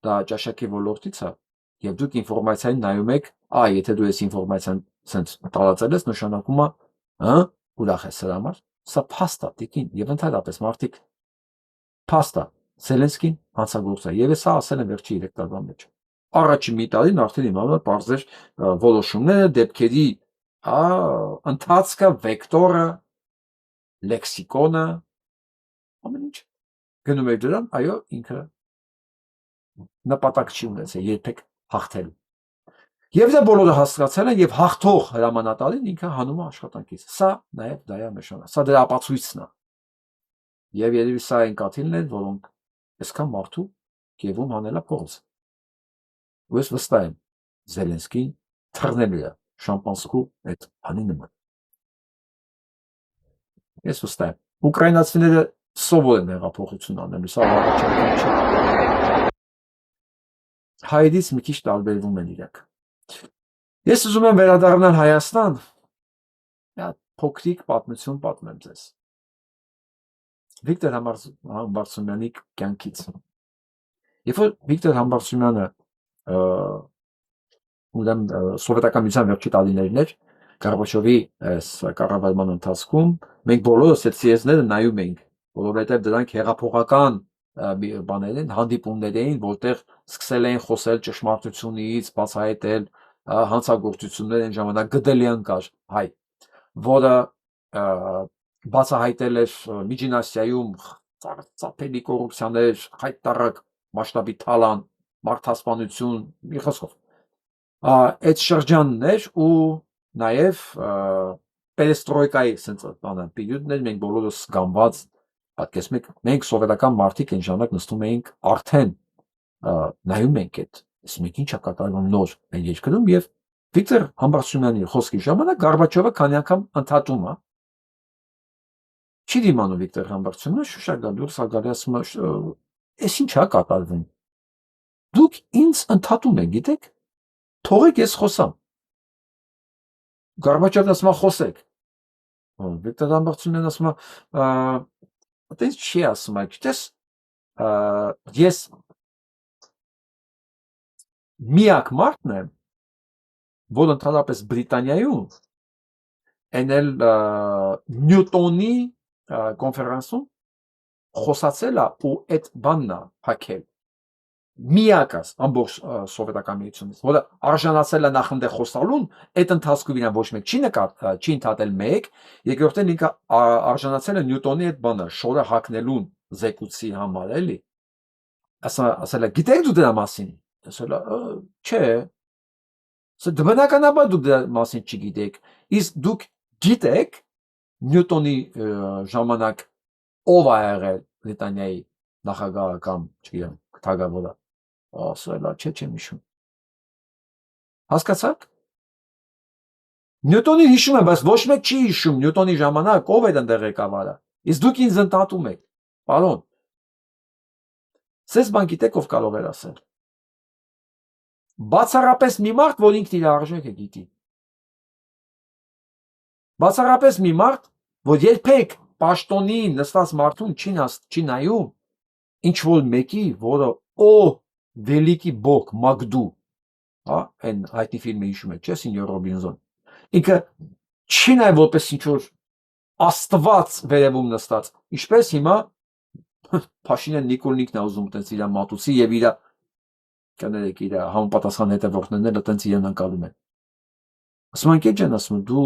դա ճաշակի ոլորտից է, եւ դուք ինֆորմացիային նայում եք, եթե դու այս ինֆորմացիան ցենց տարածել ես, նշանակում է, ուրախ ես սրա համար։ Սա փաստ է, տիկին, եւ ընդհանրապես մարդիկ փաստ է։ Զելենսկին հանցագործ է, եւ սա ասել եմ վերջի 3 տարվա մեջ։ Առաջին մի տարին արդեն իմանում եմ բարձր որոշումները, դեպքերի ընթացքը, վեկտորը, լեքսիկոնը, ամեն ինչ գնում է դրան, այո, ինքը նպատակ չի ունեցել երբեք հաղթել։ Եվ դա բոլորը հասկացել են եւ հաղթող հրամանատարին ինքը հանում է աշխատանքից։ Սա նաեւ դա է նշանը։ Սա դրա ապացույցն է։ Եվ երևի սա այն կաթիլն են, որոնք այսքան մարդու Կիևում հանել է փողոց։ Ու ես վստահ եմ, Զելենսկին թռնելու է շամպանսկու այդ բանի նման։ Ես վստահ եմ։ Ուկրաինացիները սովոր են հեղափոխություն անելու, սա առաջին չէ։ Հայերից մի քիչ տարբերվում են իրանք։ Ես ուզում եմ վերադառնալ Հայաստան, փոքրիկ պատմություն պատմեմ ձեզ։ Վիկտոր Համբարձումյանի կյանքից։ Երբ որ Վիկտոր Համբարձումյանը սովետական միության վերջի տարիներն էր, Գորբաչովի կառավարման ընթացքում մենք բոլորս այդ սիեզները նայում էինք, որովհետև դրանք հեղափոխական բաներ են, հանդիպումներ էին, որտեղ սկսել էին խոսել ճշմարտությունից, բացահայտել հանցագործություններ այն ժամանակ Գդելյան կար հայ, որը բացահայտել էր Միջին Ասիայում ծափելի կոռուպցիաներ, հայտարարակ մասշտաբի թալան, մարդասպանություն, մի խոսքով։ Այդ շրջանն էր ու նաև պերեստրոյկայի պերիոդներ մենք բոլորս զգամված, պատկերացնում եք, մենք սովետական մարդիկ այն ժամանակ նստում էինք արդեն նայում ենք այդ մենք ինչ է կատարվում նոր այն երկրում եւ Վիկտոր Համբարձումյանի խոսքի ժամանակ Գորբաչովը քանի անգամ ընդհատում է։ Չի դիմանում Վիկտոր Համբարձումյանը շուշագալ դուրս ագալի ասում է, «Էս ինչ է կատարվում։ Դուք ինձ ընդհատում եք, գիտեք, թողեք ես խոսամ»։ Գորբաչովն ասում է, խոսեք։ Վիկտոր Համբարձումյանը ասում է, «Այդպես չի ասում, այդպես ես միակ մարդն եմ, որ ընդհանրապես Բրիտանիայում էնել Նյուտոնի կոնֆերանսում խոսացել է ու այդ բանն է հակել։ Միակը ամբողջ սովետական միությունից, որը արժանացել է նախնդեղ խոսալուն, այդ ընթացքում իրան ոչ մեկ չի ընդհատել մեկ, երկրորդն ինքը արժանացել է Նյուտոնի այդ բանը, շորը հակնելուն զեկուցի համար, էլի։ Ասել է, գիտեք դու դրա մասին։ Ասել է, չէ։ Բնականաբար դուք դրա մասին չգիտեք, իսկ դուք գիտեք Նյուտոնի ժամանակ ով է եղել Բրիտանիայի նախագահը կամ չգիտեմ թագավորը։ Ասել է, չէ, չեմ հիշում։ Հասկացաք։ Նյուտոնին հիշում եմ, բայց ոչ մեկ չի հիշում Նյուտոնի ժամանակ ով էր այնտեղ ղեկավարը։ Իսկ դուք ինձ ընդհատում եք, պարոն։ Սես բան գիտեք ով կարող էր ասել։ Բացառապես մի մարդ, որ ինքն իր արժեքը գիտի։ Բացառապես մի մարդ, որ երբեք պաշտոնին նստած մարդուն չի նայում, ինչ որ մեկի, որը Великий Бог, Մագդու, այն հայտնի ֆիլմը հիշում եք, չէ՞, Սենյոր Ռոբինզոն։ Ինքը չի նայ որպես ինչ որ աստված վերևում նստած։ Ինչպես հիմա Փաշինյան Նիկոլնիկն է ուզում տենց իր մատուցի եւ իր կներեք իր համապատասխան հետևորդներն էլ տենց իրեն անցալում են։ Ասում են, ջան, ասում դու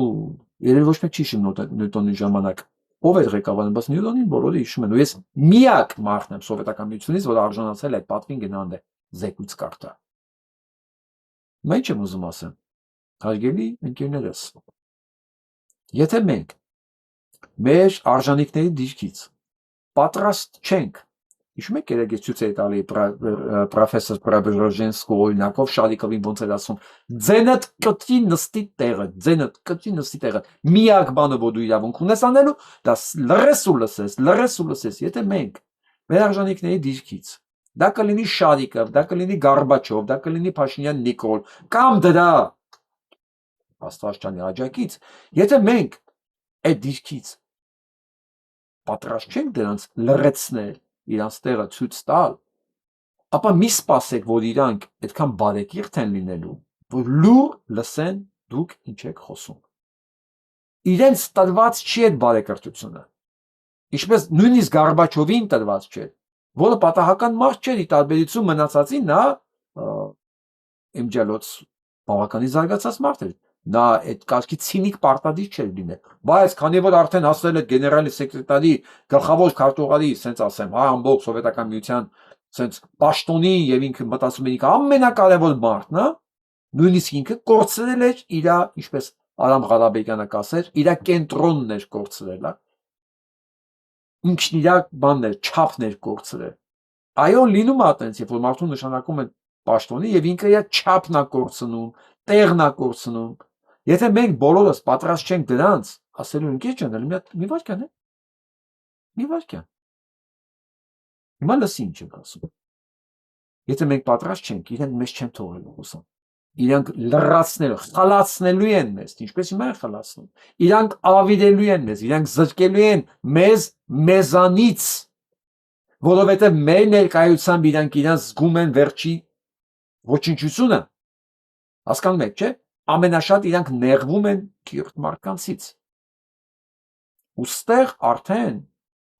երևի ոչ մեկ չի հիշում Նյուտոնի ժամանակ ով էր ղեկավարը, բայց Նյուտոնին բոլորը հիշում են։ Ու ես միակ մարդն եմ սովետական միությունից, որ արժանացել այդ պատվին գնալ է զեկույց կարտա։ Ինչ եմ ուզում ասեմ։ Հարգելի ընկերներս, եթե մենք մեր արժանինքների դիրքից պատրաստ չենք, հիշում եք երեք ցույց է տալի պրոֆեսոր Պրաբեժենսկու օրինակով Շալիկովին ոնց էր ասում, ձենդ կտի նստի տեղը, միակ բանը, որ դու իրավունք ունես անելու, դա լռես ու լսես, եթե մենք մեր արժանինքների դիրքից, դա կլինի Շարիկով, դա կլինի Գարբաչով, դա կլինի Փաշինյան Նիկոլ, կամ դրա Աստվածչյանի աջակից, եթե մենք այդ դիրքից պատրաստ չենք դրանց լռեցնել, իրանց տեղը ցույց տալ, ապա մի սպասեք, որ իրանք այդքան բարեկիրթ են լինելու, որ լուր լսեն դուք ինչ եք խոսում։ Իրենց տրված չի այդ բարեկրթությունը, ինչպես նույնիսկ Գարբաչովին տրված չէ, որը պատահական մարդ չէր, ի տարբերություն մնացածին, նա իմջալոց բավականին զարգացած մարդ էր, նա այդ կարգի ցինիկ պարտադիր չէր լինել, բայց քանի որ արդեն հասել է գեներալի սեկրետարի գլխավոր քարտուղարի, ասենց ասեմ, ամբողջ սովետական միության ասենց պաշտոնի եւ ինքը մտածում էր ինքը ամենակարևոր մարդն է, նույնիսկ ինքը կորցրել էր իր, ինչպես Արամ Ղարաբեկյանը կասեր, իր կենտրոնն էր կորցրել, ինքն իր բանն էր, չափն էր կորցրել։ Այո, լինում է այտենց, երբ որ մարդուն նշանակում են պաշտոնի եւ ինքը իր չափն է կորցնում, տեղն է կորցնում։ Եթե մենք բոլորս պատրաստ չենք դրանց, ասելու ընկեր ջան, մի վարքան է։ Մի վարքան։ Հիմա լսի ինչ եմ ասում։ Եթե մենք պատրաստ չենք, իրենք մեզ չեն թողելու ուսան։ Իրանք լրացնելու, խլացնելու են մեզ, ինչպես հիմա են խլացնում։ Իրանք ավիրելու են մեզ, իրանք զրկելու են մեզ մեզանից, որովհետև մեր ներկայությամբ իրանք իրանք զգում են վերջի ոչնչությունը։ Հասկանում եք, չէ՞։ Ամենաշատ իրանք նեղվում են քիրթ մարդկանցից։ Ոստեղ արդեն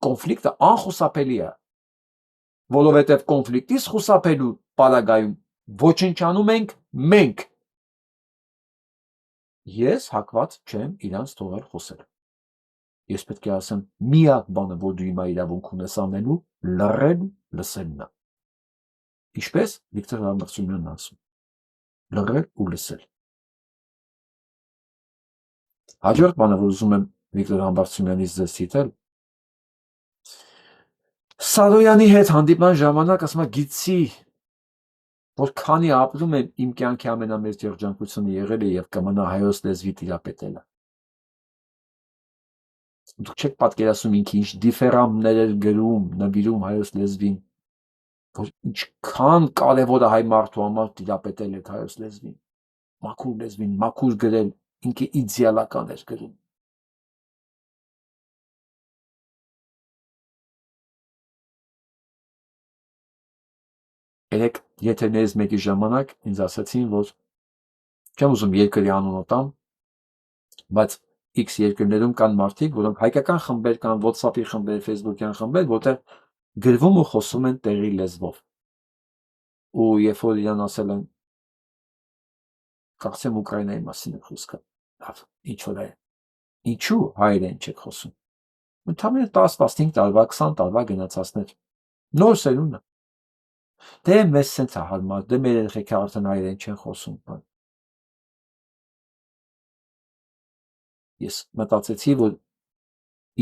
կոնֆլիկտը անխուսափելի է, որովհետև կոնֆլիկտից խուսափելու պարագայում ոչնչանում ենք մենք։ Ես հակված չեմ իրանց թողել խոսել։ Ես պետք է ասեմ, միակ բանը, որ դու հիմա իրավունք ունես անելու, լռել, լսելն է։ Ինչպես Վիկտոր Համբարձումյանն ասում, լռել ու լսել։ Հաջորդ բանը, որ ուզում եմ Վիկտոր Համբարձումյանից ձեզ ցիտել, Սարոյանի հետ հանդիպման ժամանակ ասում է, գիտի, որ քանի ապրում եմ, իմ կյանքի ամենամեծ երջանկությունը եղել է եւ կմնա հայոց լեզվի տիրապետելը։ Դուք չեք պատկերացնում ինքը ինչ դիֆերամներ էր գրում, նվիրում հայոց լեզվին, որ ինչքան կարևոր է հայ մարդու համար տիրապետել այդ հայոց լեզվին, մաքուր լեզվին, մաքուր գրել, ինքը իդեալական էր գրում։ Երեք եթերներից մեկի ժամանակ ինձ ասացին, որ չեմ ուզում երկրի անունը տամ, բայց X երկրներում կան մարդիկ, որոնք հայկական խմբեր կան, WhatsApp-ի խմբեր, Facebook-յան խմբեր, որտեղ գրվում ու խոսում են տեղի լեզվով։ Ու երբ որ իրան ասել են, կարծեմ Ուկրաինայի մասին է խոսքը, ինչ որ է, ինչու հայերեն չեք խոսում։ Ընդհանրապես 10-15 տարվա, 20 տարվա գնացածներ, նոր սերունդը։ Դե մեզ սենց է հարմար, դե մեր երեխեքը արդեն հայերեն չեն խոսում։ Ես մտածեցի, որ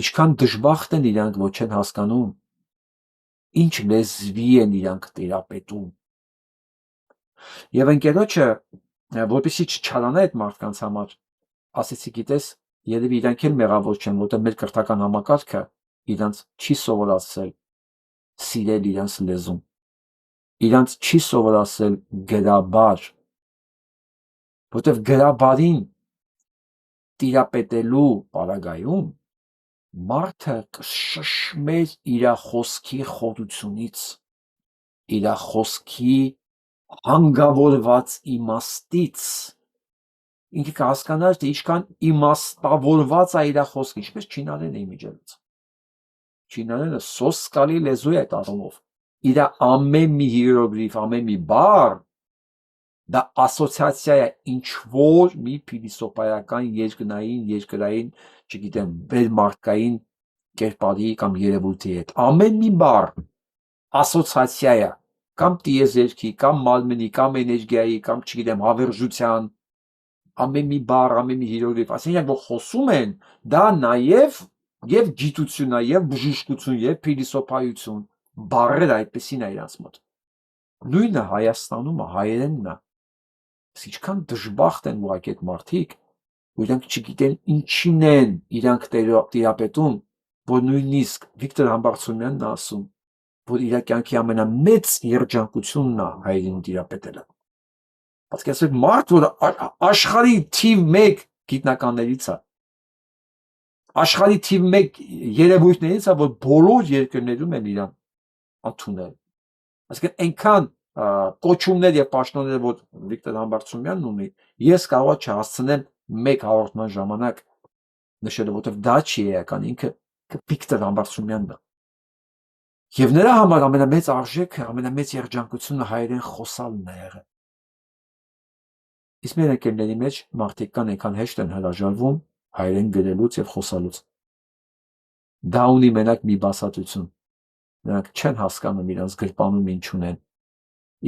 ինչքան դժբախտ են իրանք, որ չեն հասկանում, ինչ լեզվի են իրանք տիրապետում։ Եվ ընկերոջը, որպեսզի չչարանա այդ մարդկանց համար, ասեցի, գիտես, երևի իրանք էլ մեղավոր չեն, որտեղ մեր կրթական համակարգը իրանց չի սովորացրել սիրել իրանց լեզուն, իրանց չի սովորացրել գրաբար, որտեղ գրաբարին տիրապետելու պարագայում մարդը կշշմեր իր խոսքի խորությունից, իր խոսքի հանգավորված իմաստից, ինքը կհասկանար, թե ինչքան իմաստավորված է իր խոսքը, ինչպես չինարեն է իմիջելուց։ Չինարենը սոսկալի լեզու է այդ առումով, իր ամեն մի հիերոգլիֆ, ամեն մի բառ, դա ասոցիացիա է ինչ-որ մի փիլիսոփայական երկրային, չգիտեմ, վերմարտկային կերպարի կամ երևույթի հետ։ Ամեն մի բառ ասոցիացիա է, կամ տիեզերքի, կամ մարմնի, կամ էներգիայի, կամ չգիտեմ, հավերժության, ամեն մի բառ, ամեն մի հիրովիվ, ասեն իրենք որ խոսում են, դա նաև եւ գիտություն է, եւ բժշկություն, եւ փիլիսոփայություն, բառերը այդպեսին է իրանց մոտ։ Նույնը Հայաստանում է, հայերենն է։ Ինչքան դժբախտ են ուղղակի այդ մարդիկ, որ իրանք չգիտեն ինչին են իրանք տիրապետում, որ նույնիսկ Վիկտոր Համբարձումյանն է ասում, որ իր կյանքի ամենամեծ երջանկությունն է հայերին տիրապետելը։ Պատկերացրեք մարդ, որ աշխարհի թիվ 1 գիտնականներից է, աշխարհի թիվ 1 երևույթներից է, որ բոլոր երկրներում են իրան ընդունել։ Այսինքն այնքան կոչումներ եւ պաշտոններ, որ Վիկտոր Համբարձումյանն ունի, ես կարող եմ չհասցնեմ մեկ հաղորդման ժամանակ նշել, որովհետեւ դա չի էական, ինքը Վիկտոր Համբարձումյանն է։ Եվ նրա համար ամենամեծ արժեքը, ամենամեծ երջանկությունը հայերեն խոսալն է եղել։ Իսկ մեր ընկերների մեջ մարդիկ կան այնքան հեշտ են հրաժարվում հայերեն գրելուց եւ խոսալուց։ Դա ունի մենակ մի բացատրություն։ Նրանք չեն հասկանում իրանց գրպանում ինչ ունեն,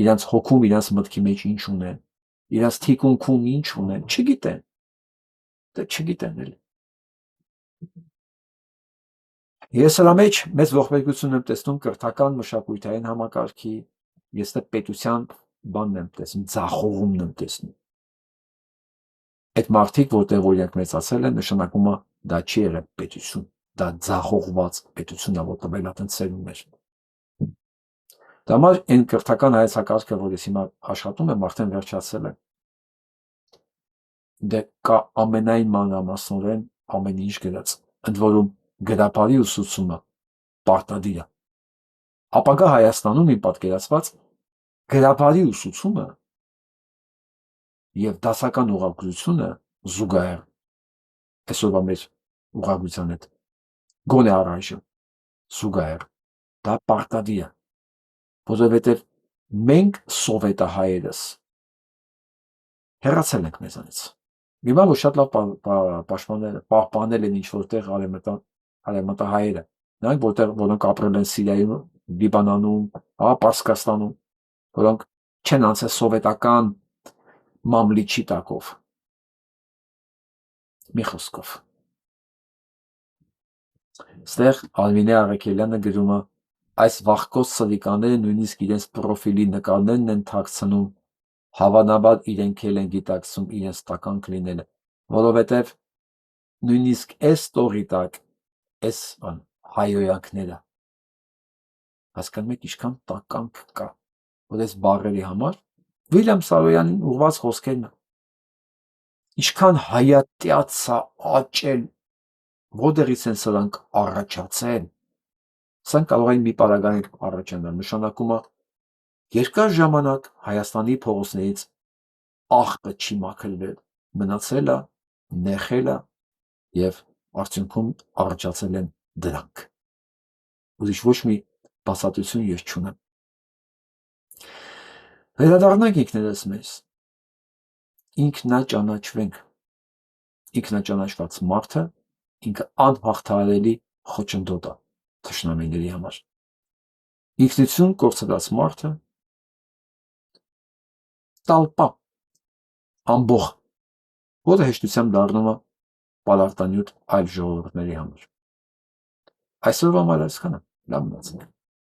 իրանց հոգում, իրանց մտքի մեջ ինչ ունեն, իրանց թիկունքում ինչ ունեն, չգիտեն։ Դե չգիտեն էլ։ Ես հրա մեջ մեծ ողբերգություն եմ տեսնում կրթական մշակութային համակարգի, ես դե պետության բանն եմ տեսնում, ձախողումն եմ տեսնում։ Այդ մարդիկ, որտեղ որ իրենք մեծացել են, նշանակում է դա չի եղել պետություն, դա ձախողված պետություն է, որ տվել ատնցերում էր։ Դա համար այն կրթական հայեցակարգը, որ ես հիմա աշխատում եմ, արդեն վերջացել եմ։ Դե կա ամենայն մանրամասնորեն ամեն ինչ գրած, ընդ որում գրապարի ուսուցումը պարտադիր է։ Ապագա Հայաստանում իմ պատկերացված գրապարի ուսուցումը եւ դասական ուղղագրությունը զուգահեռ այսօրվա մեր ուղղագրության հետ գոնե առայժմ զուգահեռ դա պարտադիր է, որովհետեւ մենք սովետահայերս հեռացել ենք մեզանից։ Հիմա որ շատ լավ պահպանել են ինչ որտեղ արևմտահայերը, նրանք որոնք ապրել են Սիրիայում, Լիբանանում, Պարսկաստանում, որոնք չեն անցել սովետական մամլիչի տակով։ Մի խոսքով։ Ստեղ Արմինե Արաքելյանը գրում է, այս վախկոտ սրիկաները նույնիսկ իրենց պրոֆիլի նկարներն են թաքցնում, հավանաբար իրենք էլ են գիտակցում իրենց տականք լինելը, որովհետև նույնիսկ այս տողի տակ, այս հայոյանքները, հասկանում եք ինչքան տականք կա, որ այս բառերի համար Վիլյամ Սարոյանին ուղված խոսքերն ինչքան հայատյացա աճել, որտեղից են սրանք առաջացել, սրանք կարող են մի պարագայում առաջանալ, նշանակում է երկար ժամանակ Հայաստանի փողոցներից աղբը չի մաքրվել, մնացել է, նեխել է եւ արդյունքում առաջացել են դրանք։ Ուրիշ ոչ մի բացատրություն ես չունեմ։ Վերադառնանք ինքներս մեզ, ինքնաճանաչվենք, ինքնաճանաչված մարդը ինքը անհաղթահարելի խոչընդոտ է թշնամիների համար։ Ինքնություն կորցրած մարդը տալպա, ամբող, որը հեշտությամբ դառնում է պարարտանյութ այլ ժողովուրդների համար։ Այսօրվա համար այսքանը, լավ մնացեք։